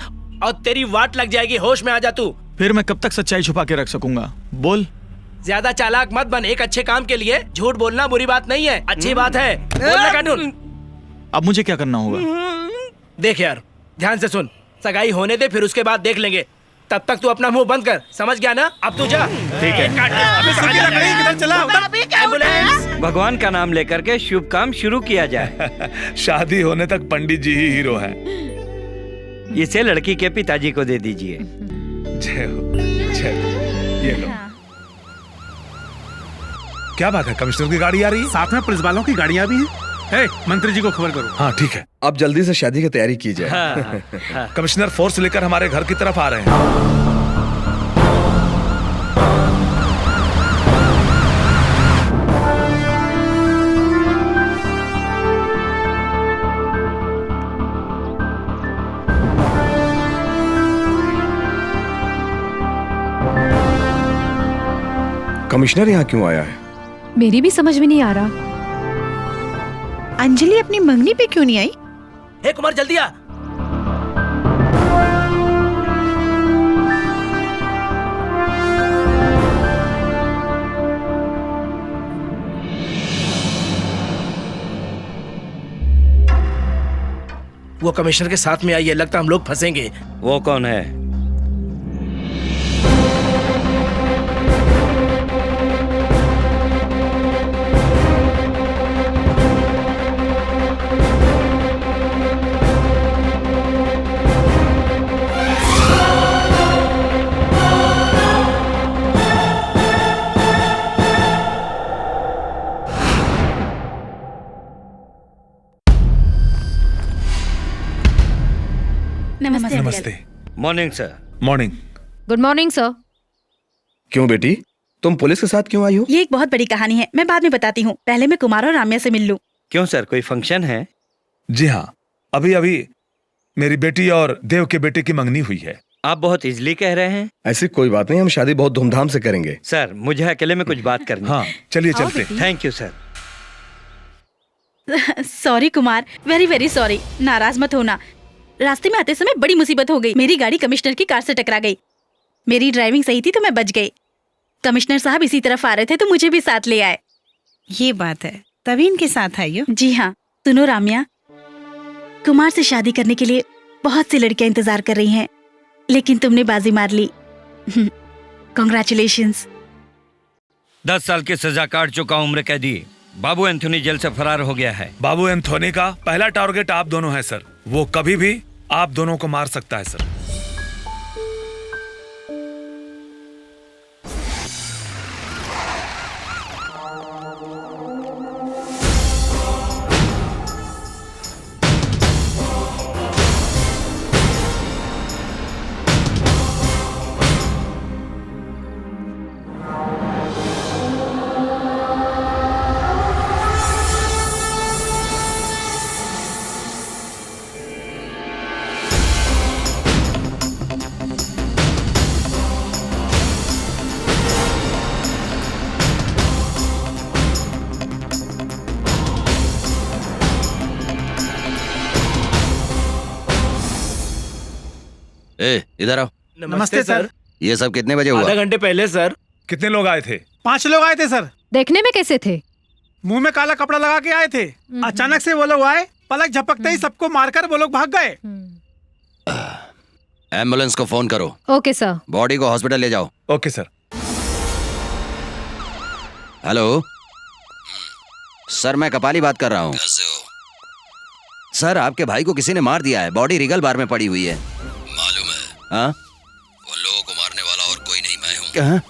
और तेरी वाट लग जाएगी। होश में आ जा तू। फिर मैं कब तक सच्चाई छुपा के रख सकूंगा? बोल। ज्यादा चालाक मत बन। एक अच्छे काम के लिए झूठ बोलना बुरी बात नहीं है, अच्छी बात है। बोलना कानून। अब मुझे क्या करना होगा? देख यार, ध्यान से सुन, सगाई होने दे, फिर उसके बाद देख लेंगे। तब तक तू अपना मुंह बंद कर, समझ गया ना? अब तू जा। ठीक है। किधर चला? एम्बुलेंस। भगवान का नाम लेकर के शुभ काम शुरू किया जाए। शादी होने तक पंडित जी ही हीरो हैं। इसे लड़की के पिताजी को दे दीजिए। जय हो, जय हो। ये लो। क्या बात है, कमिश्नर की गाड़ी आ रही है? साथ में पुलिस वालों की गाड़ियां भी हैं। हे, मंत्री जी को खबर करो। हाँ ठीक है। अब जल्दी से शादी की तैयारी की जाए। हाँ। कमिश्नर फोर्स लेकर हमारे घर की तरफ आ रहे हैं। कमिश्नर यहाँ क्यों आया है? मेरी भी समझ में नहीं आ रहा। अंजलि अपनी मंगनी पे क्यों नहीं आई? हे कुमार, जल्दी आ। वो कमिश्नर के साथ में आई है, लगता हम लोग फंसेंगे। वो कौन है? नमस्ते। नमस्ते। Morning sir. Morning. Good morning sir. क्यों बेटी, तुम पुलिस के साथ क्यों आई हो? ये एक बहुत बड़ी कहानी है, मैं बाद में बताती हूँ। पहले मैं कुमार और राम्या से मिल लूं। क्यों सर, कोई फंक्शन है? जी हाँ, अभी अभी मेरी बेटी और देव के बेटे की मंगनी हुई है। आप बहुत इजली कह रहे हैं। ऐसी कोई बात नहीं, हम शादी बहुत धूमधाम से करेंगे। सर, मुझे अकेले में कुछ बात करनी है। हाँ चलिए चलते। Thank you sir. Sorry Kumar, very very sorry. नाराज मत होना। रास्ते में आते समय बड़ी मुसीबत हो गई। मेरी गाड़ी कमिश्नर की कार से टकरा गई। मेरी ड्राइविंग सही थी तो मैं बच गई। कमिश्नर साहब इसी तरफ आ रहे थे तो मुझे भी साथ ले आए। ये बात है, तभी इनके साथ आई हो? जी हाँ। सुनो राम्या, कुमार से शादी करने के लिए बहुत सी लड़कियां इंतजार कर रही हैं, लेकिन तुमने बाजी मार ली। कॉन्ग्रेचुलेशंस। 10 साल की सजा काट चुका उम्र कैदी बाबू एंथोनी जेल से फरार हो गया है। बाबू एंथोनी का पहला टारगेट आप दोनों है सर। वो कभी भी आप दोनों को मार सकता है सर। इधर आओ। नमस्ते सर। ये सब कितने बजे हुआ? आधा घंटे पहले सर। कितने लोग आए थे? 5 लोग आए थे सर। देखने में कैसे थे? मुंह में काला कपड़ा लगा के आए थे। अचानक से वो लोग आए, पलक झपकते ही सबको मारकर वो लोग भाग गए। एम्बुलेंस को फोन करो। Okay sir. बॉडी को हॉस्पिटल ले जाओ। Okay sir. हेलो सर, मैं कपाली बात कर रहा हूँ। सर, आपके भाई को किसी ने मार दिया है। बॉडी रीगल बार में पड़ी हुई है। मालूम है? हाँ, उन लोगों को मारने वाला और कोई नहीं, मैं हूँ। क्या?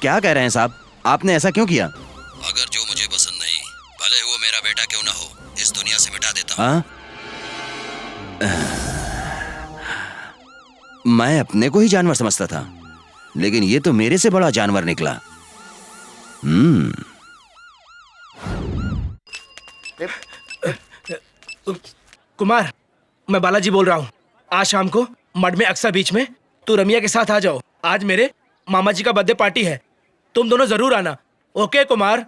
क्या कह रहे हैं साहब? आपने ऐसा क्यों किया? अगर जो मुझे पसंद नहीं, भले वो मेरा बेटा क्यों ना हो, इस दुनिया से मिटा देता हूं। मैं अपने को ही जानवर समझता था, लेकिन ये तो मेरे से बड़ा जानवर निकला। कुमार, मैं बालाजी बोल रहा हूँ। आज शाम को मड में अक्सा बीच में तू रमिया के साथ आ जाओ। आज मेरे मामा जी का बर्थडे पार्टी है, तुम दोनों जरूर आना। ओके कुमार,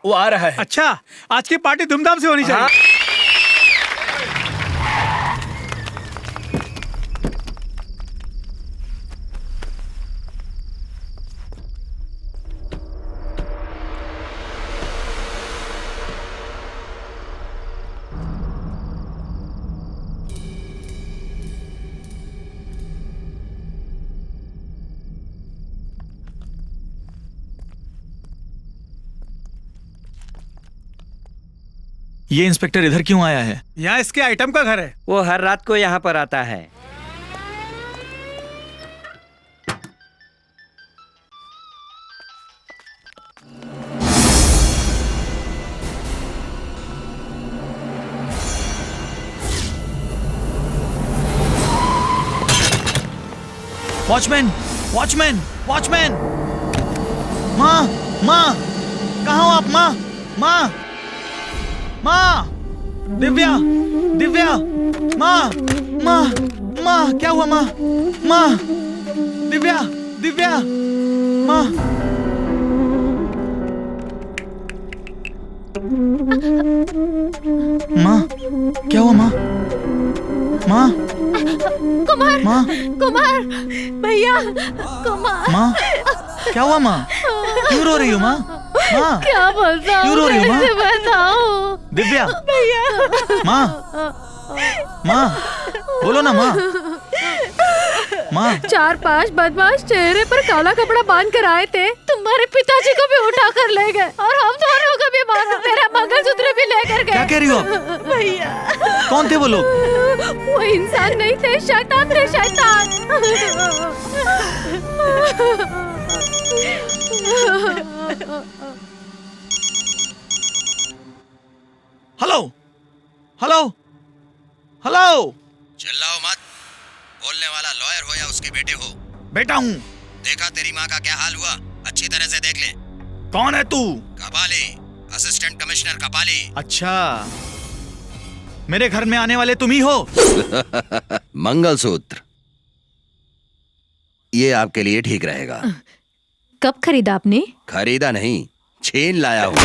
वो आ रहा है। अच्छा, आज की पार्टी धूमधाम से होनी चाहिए। ये इंस्पेक्टर इधर क्यों आया है? यहाँ इसके आइटम का घर है। वो हर रात को यहाँ पर आता है। Watchman, watchman, watchman! माँ, माँ, कहाँ हो आप? माँ, माँ, माँ, दिव्या, दिव्या, माँ, माँ, माँ, क्या हुआ माँ? माँ, दिव्या, दिव्या, माँ। माँ, क्या हुआ माँ? माँ, कुमार, माँ, कुमार, भैया, कुमार। माँ, क्या हुआ माँ? क्यों रो रही हो माँ? माँ, क्या बताऊं? क्यों रो रही हो माँ? कैसे बताऊं? दिव्या, भैया, माँ, माँ, बोलो ना माँ। माँ, 4-5 बदमाश चेहरे पर काला कपड़ा बांध कर आए थे। तुम्हारे पिताजी को भी उठा कर ले गए और हम दोनों को भी मारा। मेरा मंगलसूत्र भी लेकर गए। क्या कह रही हो आप? भैया, कौन थे वो लोग? वो इंसान नहीं थे, शैतान थे, शैतान। Hello, hello, hello! चिल्लाओ मत। बोलने वाला लॉयर हो या उसके बेटे हो। बेटा हूँ। देखा तेरी माँ का क्या हाल हुआ? अच्छी तरह से देख ले। कौन है तू? कपाली, असिस्टेंट कमिश्नर कपाली। अच्छा, मेरे घर में आने वाले तुम ही हो? मंगलसूत्र, ये आपके लिए ठीक रहेगा। कब खरीदा आपने? खरीदा नहीं, छीन लाया हूँ।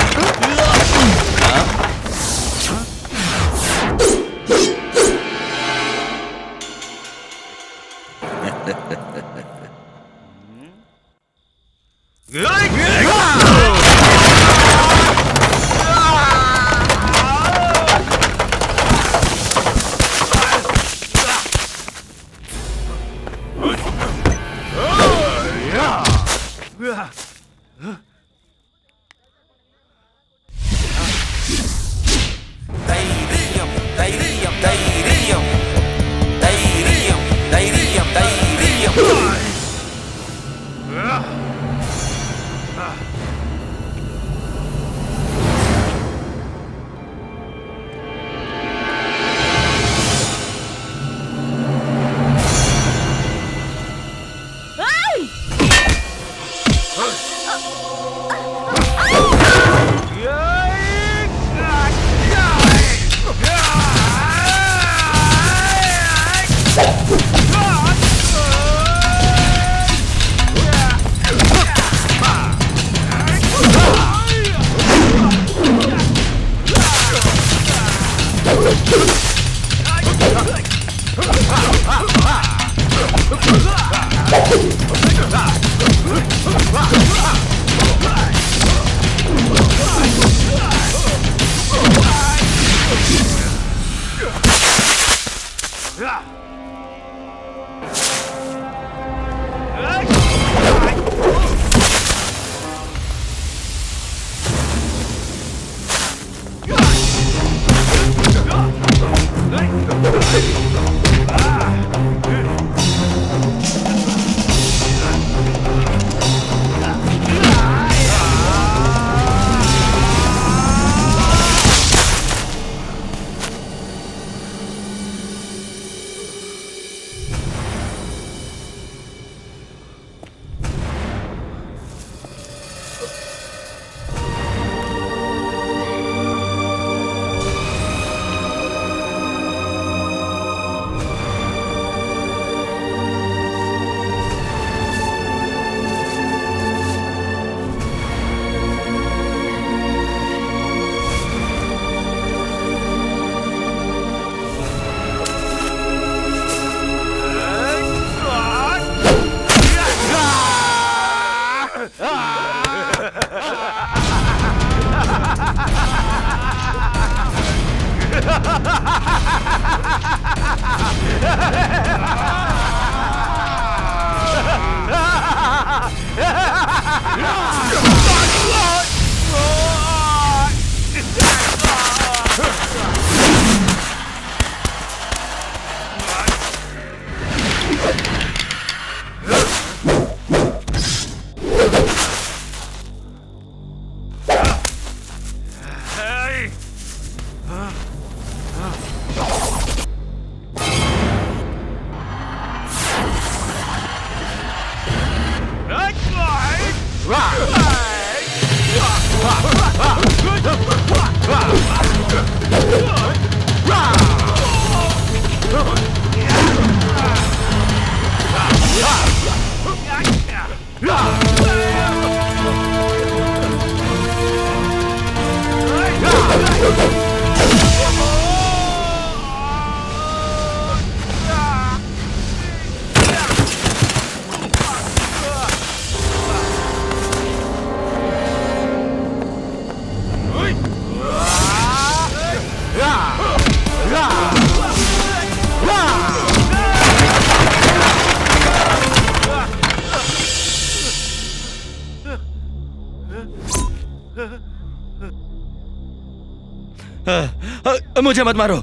मुझे मत मारो,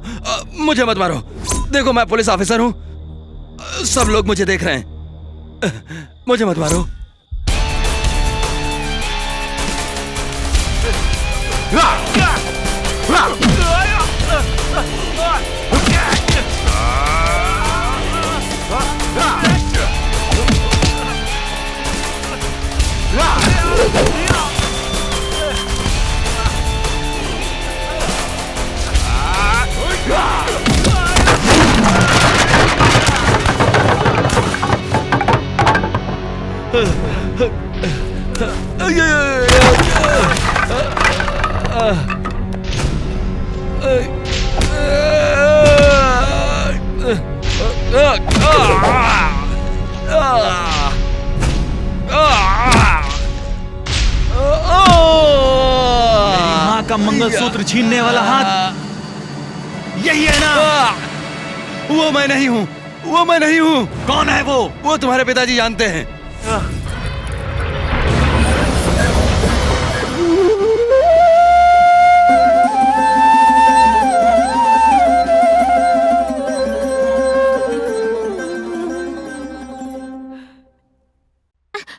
मुझे मत मारो। देखो मैं पुलिस ऑफिसर हूं, सब लोग मुझे देख रहे हैं। मुझे मत मारो। माँ का मंगलसूत्र छीनने वाला हाथ यही है ना? वो मैं नहीं हूँ, वो मैं नहीं हूँ। कौन है वो? वो तुम्हारे पिताजी जानते हैं।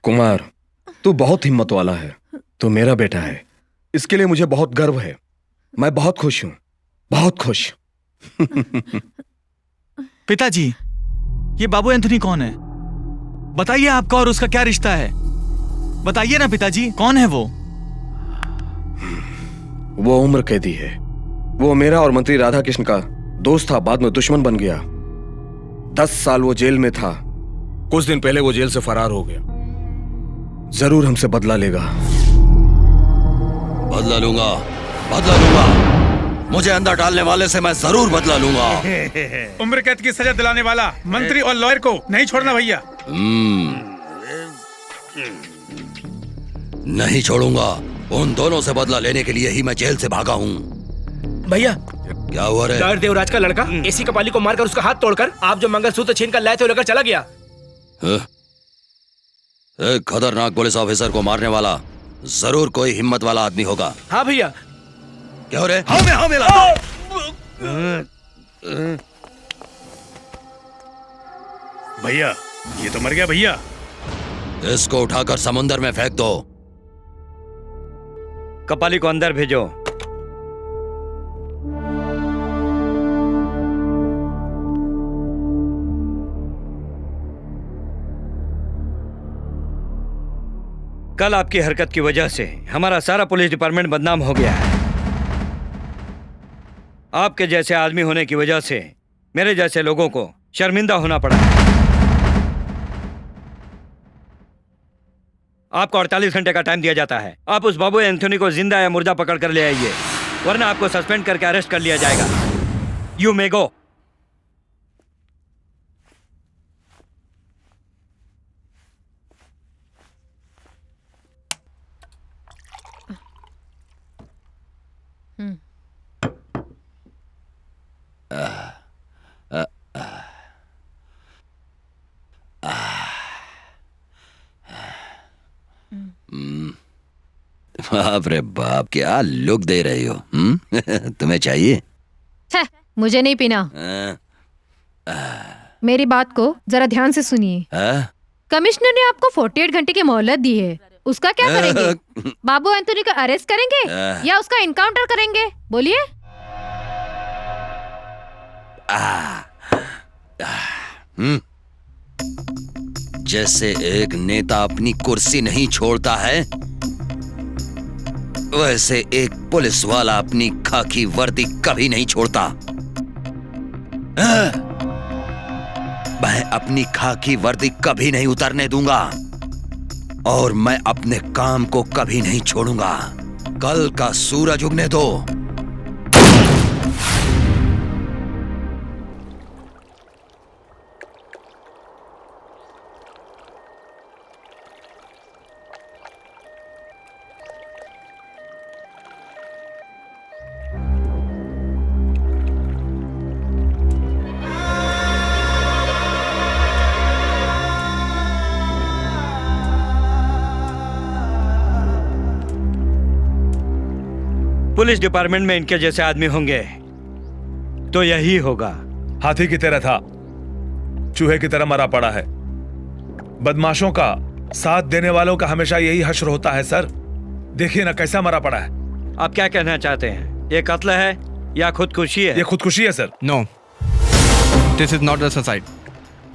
कुमार, तू बहुत हिम्मत वाला है। तू मेरा बेटा है, इसके लिए मुझे बहुत गर्व है। मैं बहुत खुश हूं, बहुत खुश। पिताजी, ये बाबू एंथोनी कौन है? बताइए, आपका और उसका क्या रिश्ता है? बताइए ना पिताजी, कौन है वो? वो उम्र कैदी है। वो मेरा और मंत्री राधा कृष्ण का दोस्त था, बाद में दुश्मन बन गया। 10 साल वो जेल में था। कुछ दिन पहले वो जेल से फरार हो गया। जरूर हमसे बदला लेगा। बदला लूंगा, बदला लूंगा। मुझे अंदर डालने वाले से मैं जरूर बदला लूंगा। उम्र कैद की सजा दिलाने वाला मंत्री और लॉयर को नहीं छोड़ना भैया। नहीं छोड़ूंगा। उन दोनों से बदला लेने के लिए ही मैं जेल से भागा हूँ। भैया, क्या हुआ रे? लॉयर देवराज का लड़का एसी कपाली को मारकर उसका हाथ तोड़कर आप जो मंगलसूत्र छीन कर लाए थे लेकर चला गया। एक खतरनाक पुलिस ऑफिसर को मारने वाला जरूर कोई हिम्मत वाला आदमी होगा। हाँ भैया। क्या हो रे? हाँ मेरा भैया, ये तो मर गया भैया। इसको उठाकर समुंदर में फेंक दो। कपाली को अंदर भेजो। कल आपकी हरकत की वजह से हमारा सारा पुलिस डिपार्टमेंट बदनाम हो गया है। आपके जैसे आदमी होने की वजह से मेरे जैसे लोगों को शर्मिंदा होना पड़ा है। आपको 48 घंटे का टाइम दिया जाता है। आप उस बाबू एंथोनी को जिंदा या मुर्दा पकड़ कर ले आइए, वरना आपको सस्पेंड करके अरेस्ट कर लिया जाएगा। यू मे गो। बाप रे बाप, क्या लुक दे रही हो? तुम्हें चाहिए? है, मुझे नहीं पीना। मेरी बात को जरा ध्यान से सुनिए। कमिश्नर ने आपको 48 घंटे की मोहलत दी है, उसका क्या करेंगे? बाबू एंथोनी को अरेस्ट करेंगे या उसका इनकाउंटर करेंगे? बोलिए। जैसे एक नेता अपनी कुर्सी नहीं छोड़ता है, वैसे एक पुलिस वाला अपनी खाकी वर्दी कभी नहीं छोड़ता। मैं अपनी खाकी वर्दी कभी नहीं उतरने दूंगा और मैं अपने काम को कभी नहीं छोड़ूंगा। कल का सूरज उगने दो। पुलिस डिपार्टमेंट में इनके जैसे आदमी होंगे तो यही होगा। हाथी की तरह था, चूहे की तरह मरा पड़ा है। बदमाशों का साथ देने वालों का हमेशा यही हश्र होता है सर। देखिए ना कैसा मरा पड़ा है। आप क्या कहना चाहते हैं? ये कत्ल है या खुदकुशी है? ये खुदकुशी है sir. No, this is not a suicide,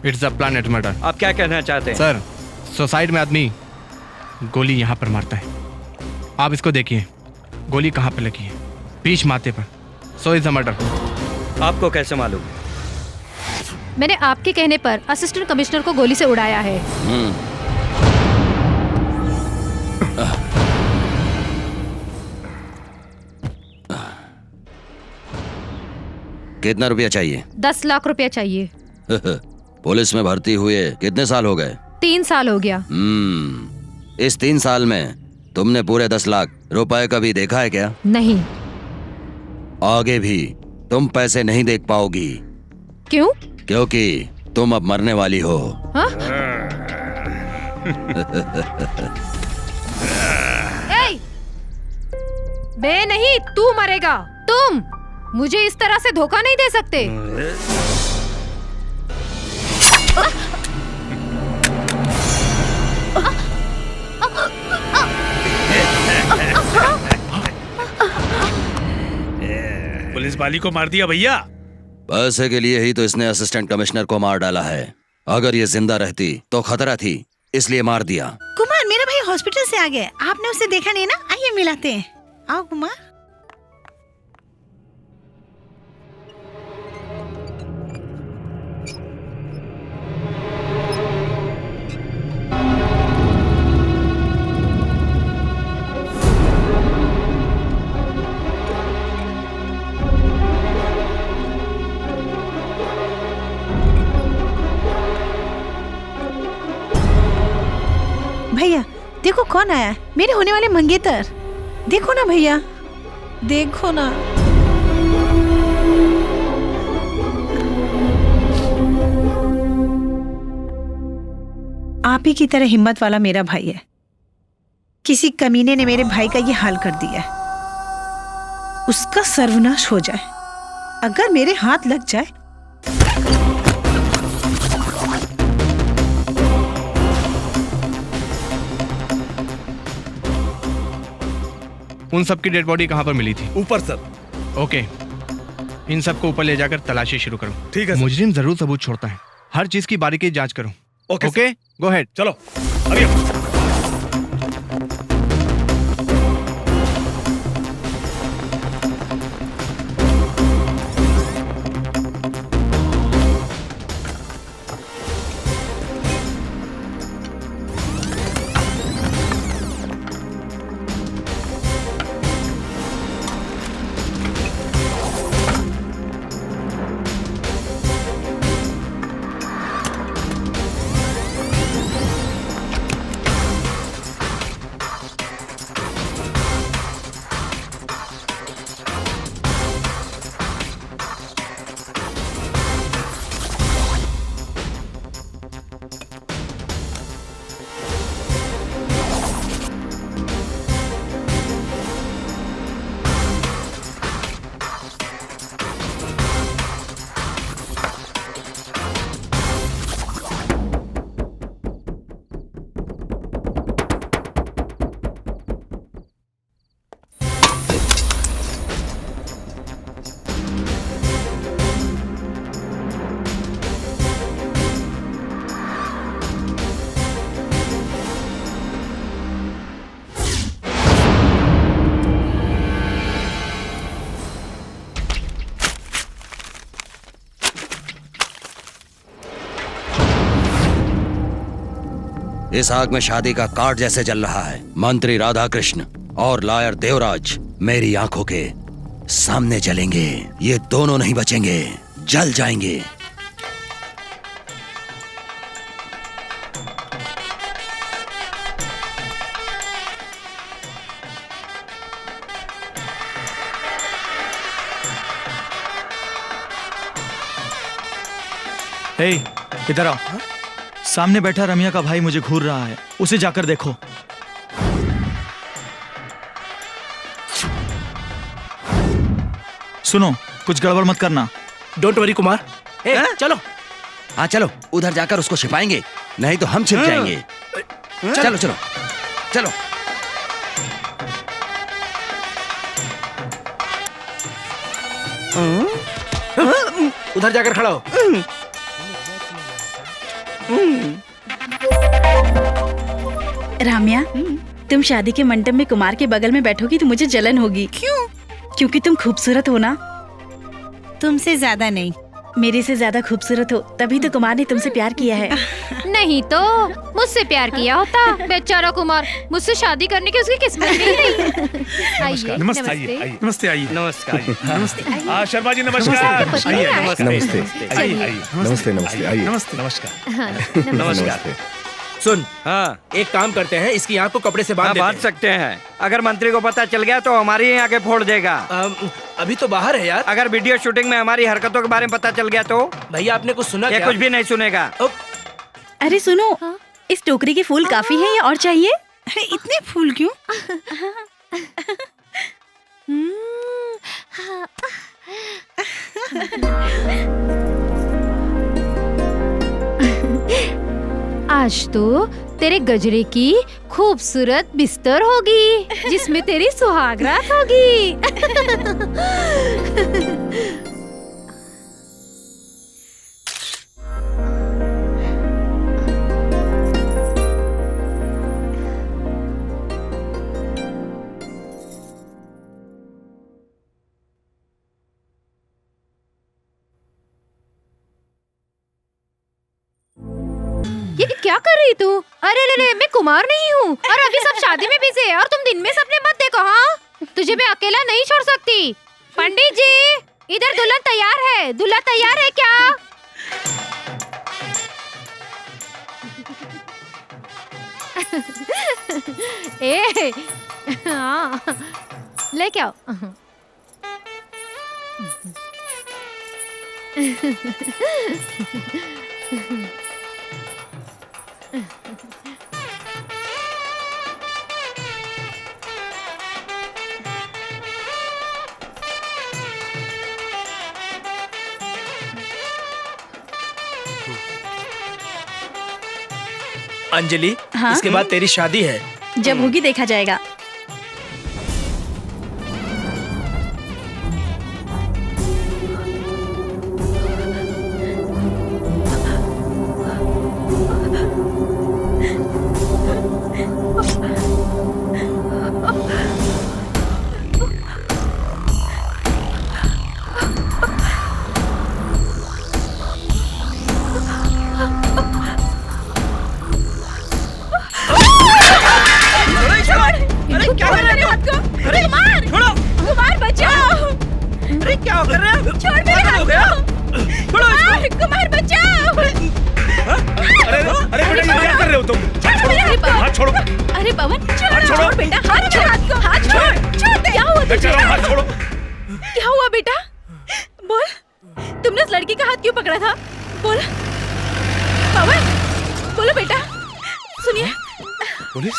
it's a planet murder. आप क्या कहना चाहते हैं? सर, सुसाइड में आदमी गोली यहाँ पर मारता है। आप इसको देखिए, गोली कहाँ पे लगी है? बीच माथे पर। So is a murder. आपको कैसे मालूम? मैंने आपके कहने पर असिस्टेंट कमिश्नर को गोली से उड़ाया है। कितना रुपया चाहिए? 10 लाख रुपया चाहिए। पुलिस में भर्ती हुए कितने साल हो गए? 3 साल हो गया। इस 3 साल में तुमने पूरे 10 लाख रुपए कभी देखा है क्या? नहीं। आगे भी तुम पैसे नहीं देख पाओगी। क्यों? क्योंकि तुम अब मरने वाली हो। हाँ? बे नहीं, तू मरेगा। तुम मुझे इस तरह से धोखा नहीं दे सकते। पुलिस वाली को मार दिया भैया। पैसे के लिए ही तो इसने असिस्टेंट कमिश्नर को मार डाला है। अगर ये जिंदा रहती तो खतरा थी, इसलिए मार दिया। कुमार, मेरा भाई हॉस्पिटल से आ गया। आपने उसे देखा नहीं ना? आइए मिलाते हैं। आओ कुमार। भैया देखो कौन आया, मेरे होने वाले मंगेतर। देखो ना भैया, देखो ना। आप ही की तरह हिम्मत वाला मेरा भाई है। किसी कमीने ने मेरे भाई का ये हाल कर दिया है। उसका सर्वनाश हो जाए अगर मेरे हाथ लग जाए। उन सब की डेड बॉडी कहाँ पर मिली थी? ऊपर सर। ओके, इन सबको ऊपर ले जाकर तलाशी शुरू करो। ठीक है सर। मुजरिम जरूर सबूत छोड़ता है, हर चीज की बारीकी जांच करो। ओके, गो हेड। चलो अभी। इस आग में शादी का कार्ड जैसे जल रहा है। मंत्री राधा कृष्ण और लॉयर देवराज मेरी आंखों के सामने जलेंगे। ये दोनों नहीं बचेंगे, जल जाएंगे। हे, इधर आओ। सामने बैठा रमिया का भाई मुझे घूर रहा है, उसे जाकर देखो। सुनो, कुछ गड़बड़ मत करना। Don't worry Kumar. चलो। हाँ चलो, उधर जाकर उसको छिपाएंगे, नहीं तो हम छिप जाएंगे। चलो चलो चलो। उधर जाकर खड़ा हो। राम्या, तुम शादी के मंडप में कुमार के बगल में बैठोगी तो मुझे जलन होगी। क्यों? क्योंकि तुम खूबसूरत हो ना। तुमसे ज्यादा नहीं, मेरे से ज्यादा खूबसूरत हो, तभी तो कुमार ने तुमसे प्यार किया है। नहीं तो मुझसे प्यार किया होता। बेचारा कुमार, मुझसे शादी करने की उसकी किस्मत नहीं रही। आइए, नमस्ते आइए, नमस्ते आइए, नमस्कार। हाँ शर्मा जी नमस्कार। आइए, नमस्ते नमस्ते नमस्ते आइए। नमस्ते नमस्कार। नमस्कार। सुन, हाँ, एक काम करते हैं, इसकी आंख को कपड़े से बांध देते बांध हैं। सकते हैं। अगर मंत्री को पता चल गया तो हमारी ही आंखें फोड़ देगा। अभी तो बाहर है यार। अगर वीडियो शूटिंग में हमारी हरकतों के बारे में पता चल गया तो भैया आपने कुछ सुना? ये कुछ भी नहीं सुनेगा। अरे सुनो, इस टोकरी के फूल काफी है या और चाहिए? अरे इतने फूल क्यों? आज तो तेरे गजरे की खूबसूरत बिस्तर होगी, जिसमें तेरी सुहागरात होगी। ये क्या कर रही तू? अरे ले ले, मैं कुमार नहीं हूँ और अभी सब शादी में बिजी है और तुम दिन में सपने मत देखो। हाँ, तुझे मैं अकेला नहीं छोड़ सकती। पंडित जी, इधर दुल्हन तैयार है। दूल्हा तैयार है क्या? ए, हाँ, लेके आओ। अंजलि, हाँ? इसके बाद तेरी शादी है। जब होगी देखा जाएगा। अरे पवन, छोड़ो बेटा, हाथ को, हाथ छोड़ दे। क्या हुआ तुझे? हाथ छोड़ो। क्या हुआ बेटा? बोल, तुमने उस लड़की का हाथ क्यों पकड़ा था? बोल पवन, बोलो बेटा। सुनिए। Police?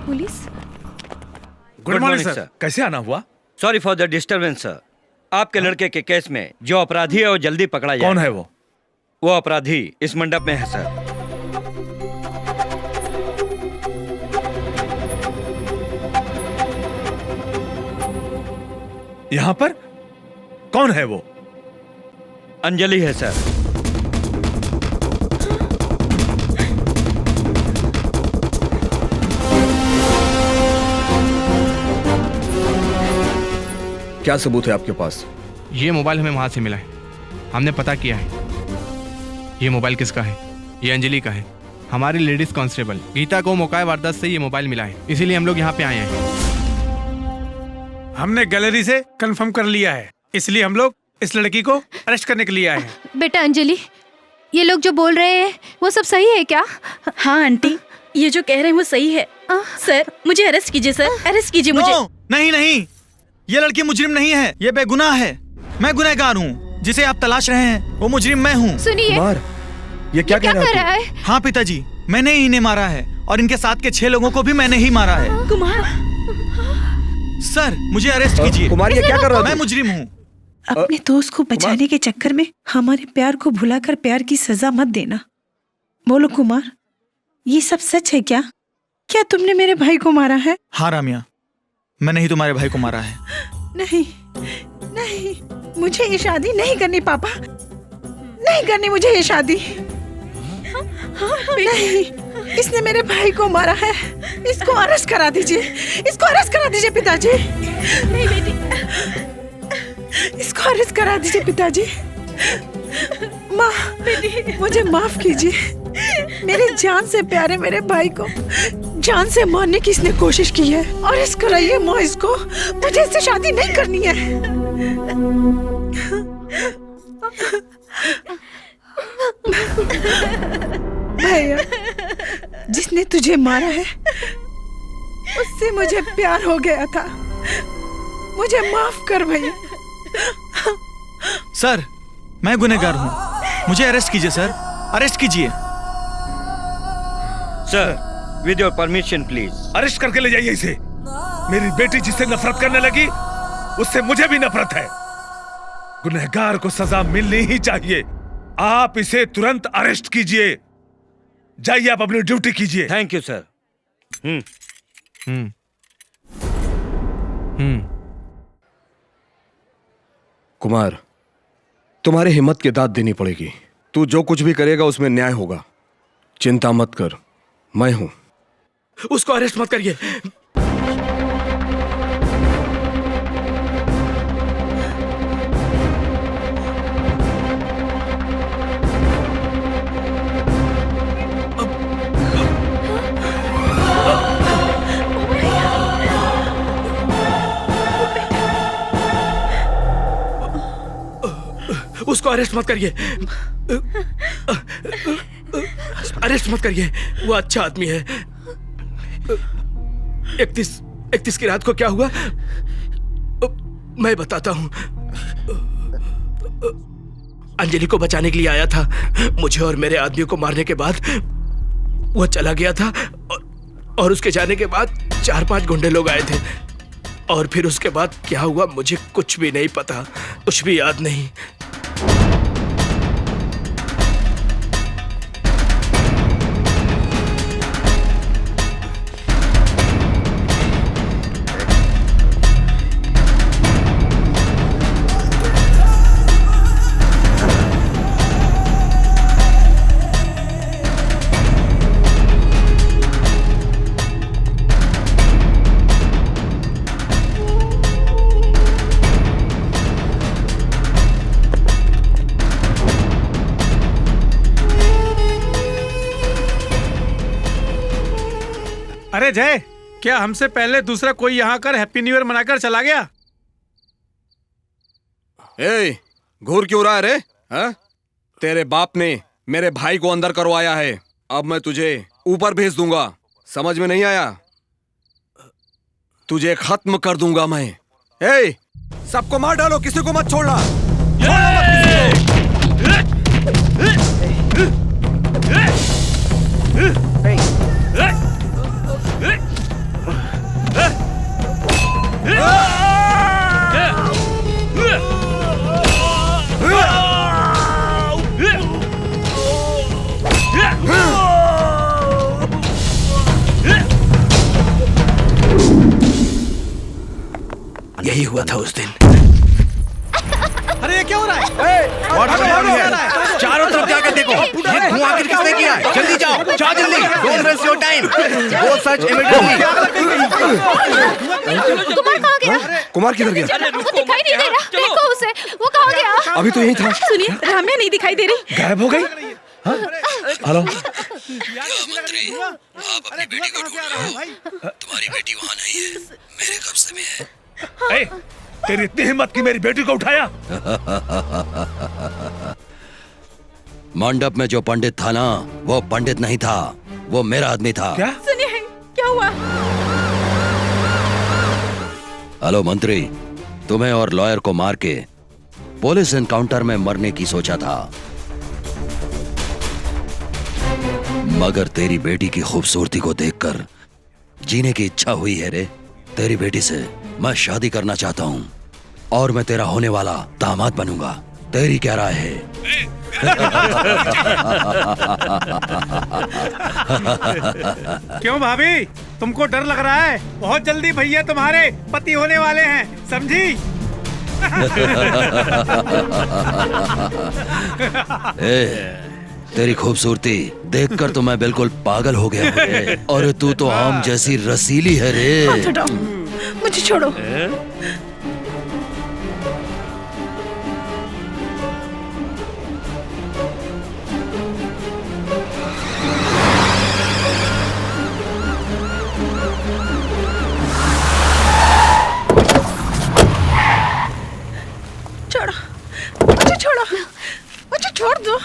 Police? Good morning sir. कैसे आना हुआ? Sorry for the disturbance sir. आपके लड़के के केस में जो अपराधी है वो जल्दी पकड़ा जाए। कौन है वो? वो अपराधी इस मंडप में है सर। यहाँ पर? कौन है वो? अंजलि है सर। क्या सबूत है आपके पास? ये मोबाइल हमें वहां से मिला है, हमने पता किया है। ये मोबाइल किसका है? ये अंजलि का है, हमारी लेडीज कांस्टेबल गीता को मौका वारदात से ये मोबाइल मिला है, इसीलिए हम लोग यहाँ पे आए हैं। हमने गैलरी से कंफर्म कर लिया है, इसलिए हम लोग इस लड़की को अरेस्ट करने के लिए आए हैं। बेटा अंजलि, ये लोग जो बोल रहे हैं वो सब सही है क्या? हाँ आंटी, ये जो कह रहे हैं वो सही है। सर मुझे अरेस्ट कीजिए, सर अरेस्ट कीजिए मुझे। नहीं नहीं, ये लड़की मुजरिम नहीं है, ये बेगुनाह है। मैं गुनहगार हूँ, जिसे आप तलाश रहे हैं वो मुजरिम मैं हूँ। सुनिए, ये क्या कह रहा है? हाँ पिताजी, मैंने ही इन्हें मारा है और इनके साथ के 6 लोगों को भी मैंने ही मारा है। कुमार, सर मुझे अरेस्ट कीजिए। कुमार ये क्या कर रहा है? मैं मुजरिम हूँ। अपने दोस्त को बचाने के चक्कर में हमारे प्यार को भुलाकर प्यार की सजा मत देना। बोलो कुमार, ये सब सच है क्या? क्या तुमने मेरे भाई को मारा है? हाँ रामिया, मैंने ही तुम्हारे भाई को मारा है। नहीं नहीं, मुझे ये शादी नहीं करनी पापा, नहीं करनी मुझे ये शादी। नहीं, इसने मेरे भाई को मारा है, इसको अरेस्ट करा दीजिए, इसको अरेस्ट करा दीजिए पिताजी। नहीं बेटी, इसको अरेस्ट करा दीजिए पिताजी। माँ, मुझे माफ कीजिए, मेरी जान से प्यारे मेरे भाई को जान से मारने की इसने कोशिश की है। अरेस्ट कराइए माँ इसको, मुझे इससे शादी नहीं करनी है। भैया, जिसने तुझे मारा है उससे मुझे प्यार हो गया था, मुझे माफ कर भैया। सर मैं गुनहगार हूँ, मुझे अरेस्ट कीजिए सर, अरेस्ट कीजिए। Sir with your permission please. Arrest करके ले जाइए इसे। मेरी बेटी जिससे नफरत करने लगी उससे मुझे भी नफरत है। गुनहगार को सजा मिलनी ही चाहिए। आप इसे तुरंत अरेस्ट कीजिए। जाइए, आप अपनी ड्यूटी कीजिए। Thank you sir. कुमार, तुम्हारी हिम्मत की दाद देनी पड़ेगी। तू जो कुछ भी करेगा उसमें न्याय होगा। चिंता मत कर, मैं हूं। उसको अरेस्ट मत करिए। उसको अरेस्ट मत करिए, अरेस्ट मत करिए, वो अच्छा आदमी है। 31 की रात को क्या हुआ मैं बताता हूं। अंजलि को बचाने के लिए आया था, मुझे और मेरे आदमियों को मारने के बाद वो चला गया था और उसके जाने के बाद 4-5 गुंडे लोग आए थे और फिर उसके बाद क्या हुआ मुझे कुछ भी नहीं पता, कुछ भी याद नहीं। अरे जय, क्या हमसे पहले दूसरा कोई यहाँ कर हैप्पी न्यू ईयर मनाकर चला गया? ए, घूर क्यों रहा है रे? हाँ? तेरे बाप ने मेरे भाई को अंदर करवाया है, अब मैं तुझे ऊपर भेज दूंगा। समझ में नहीं आया? तुझे खत्म कर दूंगा मैं। ए, सबको मार डालो, किसी को मत छोड़ना। यही हुआ था उस दिन। अरे ये क्या हो रहा है? चारों तरफ जाकर देखो, ये धुआं आखिर किसने किया है? जल्दी जाओ जल्दी, don't waste your time, go search immediately. Kumar कहाँ गया? कुमार किधर गया? वो दिखाई अभी तो यही था। सुनिए, राम्या नहीं दिखाई दे रही। गायब हो गई? हाँ? हेलो, तुम्हारी बेटी वहाँ नहीं है, मेरे कब्जे में है। ए, तेरी इतनी हिम्मत की मेरी बेटी को उठाया? मंडप में जो पंडित था ना, वो पंडित नहीं था, वो मेरा आदमी था। क्या? सुनिए, क्या हुआ? हेलो मंत्री, तुम्हें और लॉयर को मार के पुलिस एनकाउंटर में मरने की सोचा था, मगर तेरी बेटी की खूबसूरती को देखकर जीने की इच्छा हुई है रे। तेरी बेटी से मैं शादी करना चाहता हूँ और मैं तेरा होने वाला दामाद बनूंगा। तेरी क्या राय है? क्यों भाभी, तुमको डर लग रहा है? बहुत जल्दी भैया तुम्हारे पति होने वाले हैं, समझी? तेरी खूबसूरती देखकर तो मैं बिल्कुल पागल हो गया हूँ रे। और तू तो आम जैसी रसीली है रे। हाथ हटाओ, मुझे छोड़ो। छोड़ो, मुझे छोड़ो, मुझे छोड़ दो।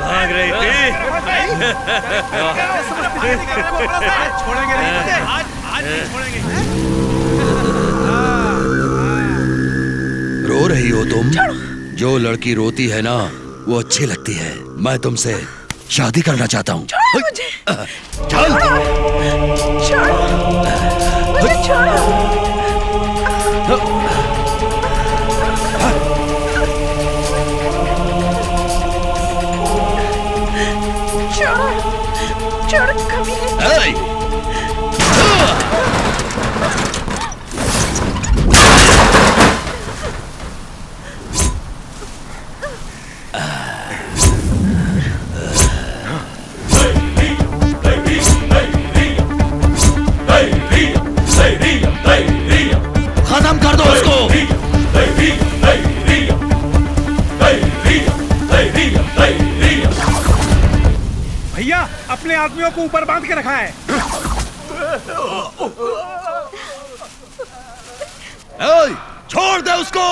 भाग रही थी। छोड़ेंगे नहीं, आज नहीं छोड़ेंगे। रो रही हो तुम? जो लड़की रोती है ना, वो अच्छी लगती है। मैं तुमसे शादी करना चाहता हूँ। चल, मुझे छोड़ो। छोड़ो, कभी नहीं। खत्म कर दो उसको। भैया, अपने आदमियों को ऊपर बांध के रखा है। छोड़ दे उसको।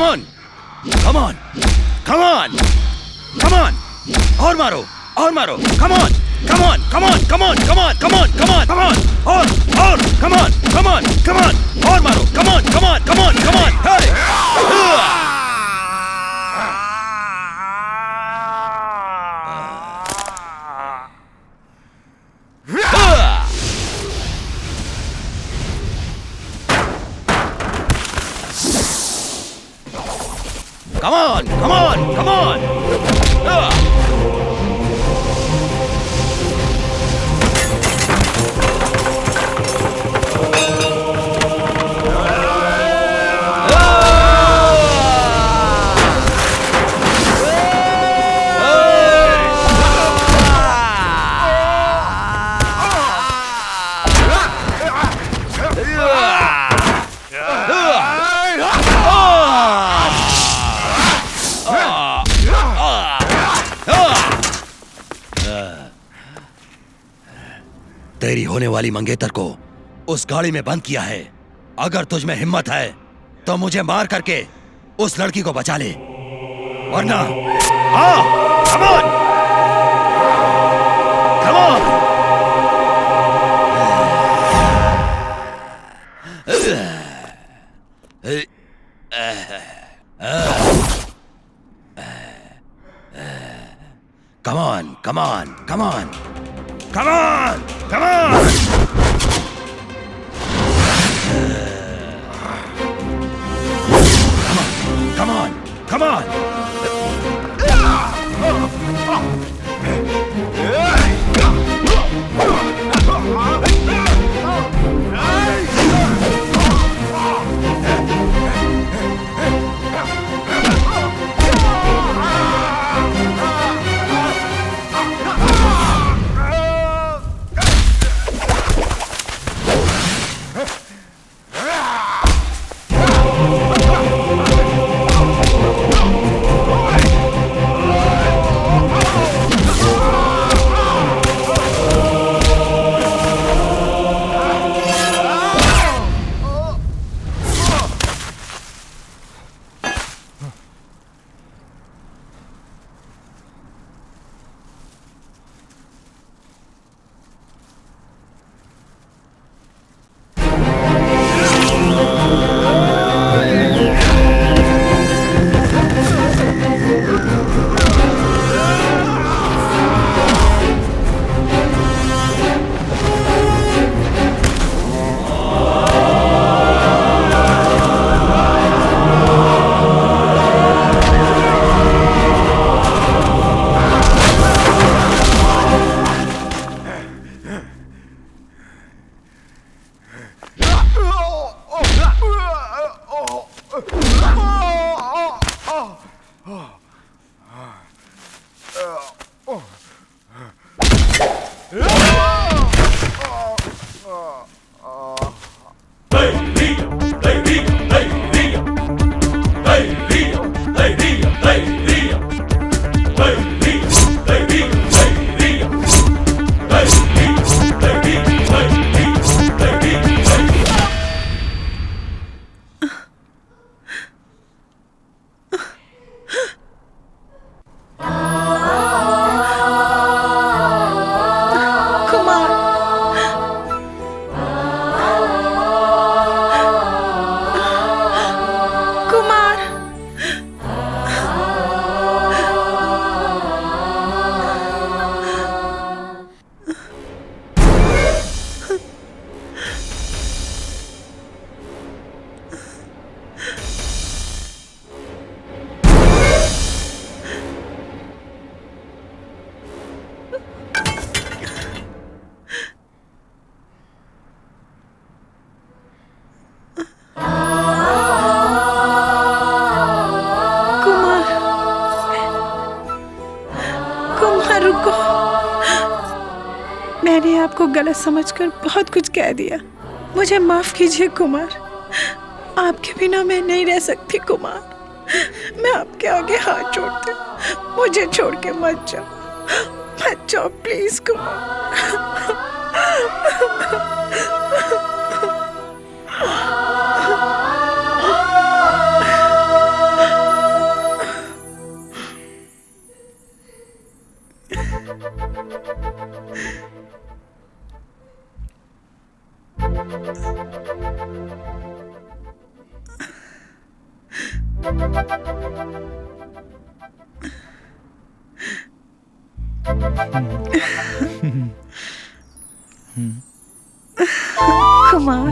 Come on! Come on! Come on! Come on! और मारो! और मारो! Come on! Come on! Come on! Come on! Come on! Come on! Come on! Come on! और! Come on! Come on! Come on! और मारो! Come on! Come on! Come on! Come on! Hey! Come on, come on. तेरी होने वाली मंगेतर को उस गाड़ी में बंद किया है। अगर तुझ में हिम्मत है तो मुझे मार करके उस लड़की को बचा ले, वरना हाँ, come on, come on. Come on, come on, come on, come on, come on. Come on, come on, come मैंने आपको गलत समझकर बहुत कुछ कह दिया, मुझे माफ कीजिए कुमार। आपके बिना मैं नहीं रह सकती कुमार। मैं आपके आगे हाथ जोड़ती हूँ, मुझे छोड़ के मत जाओ प्लीज कुमार। कुमार,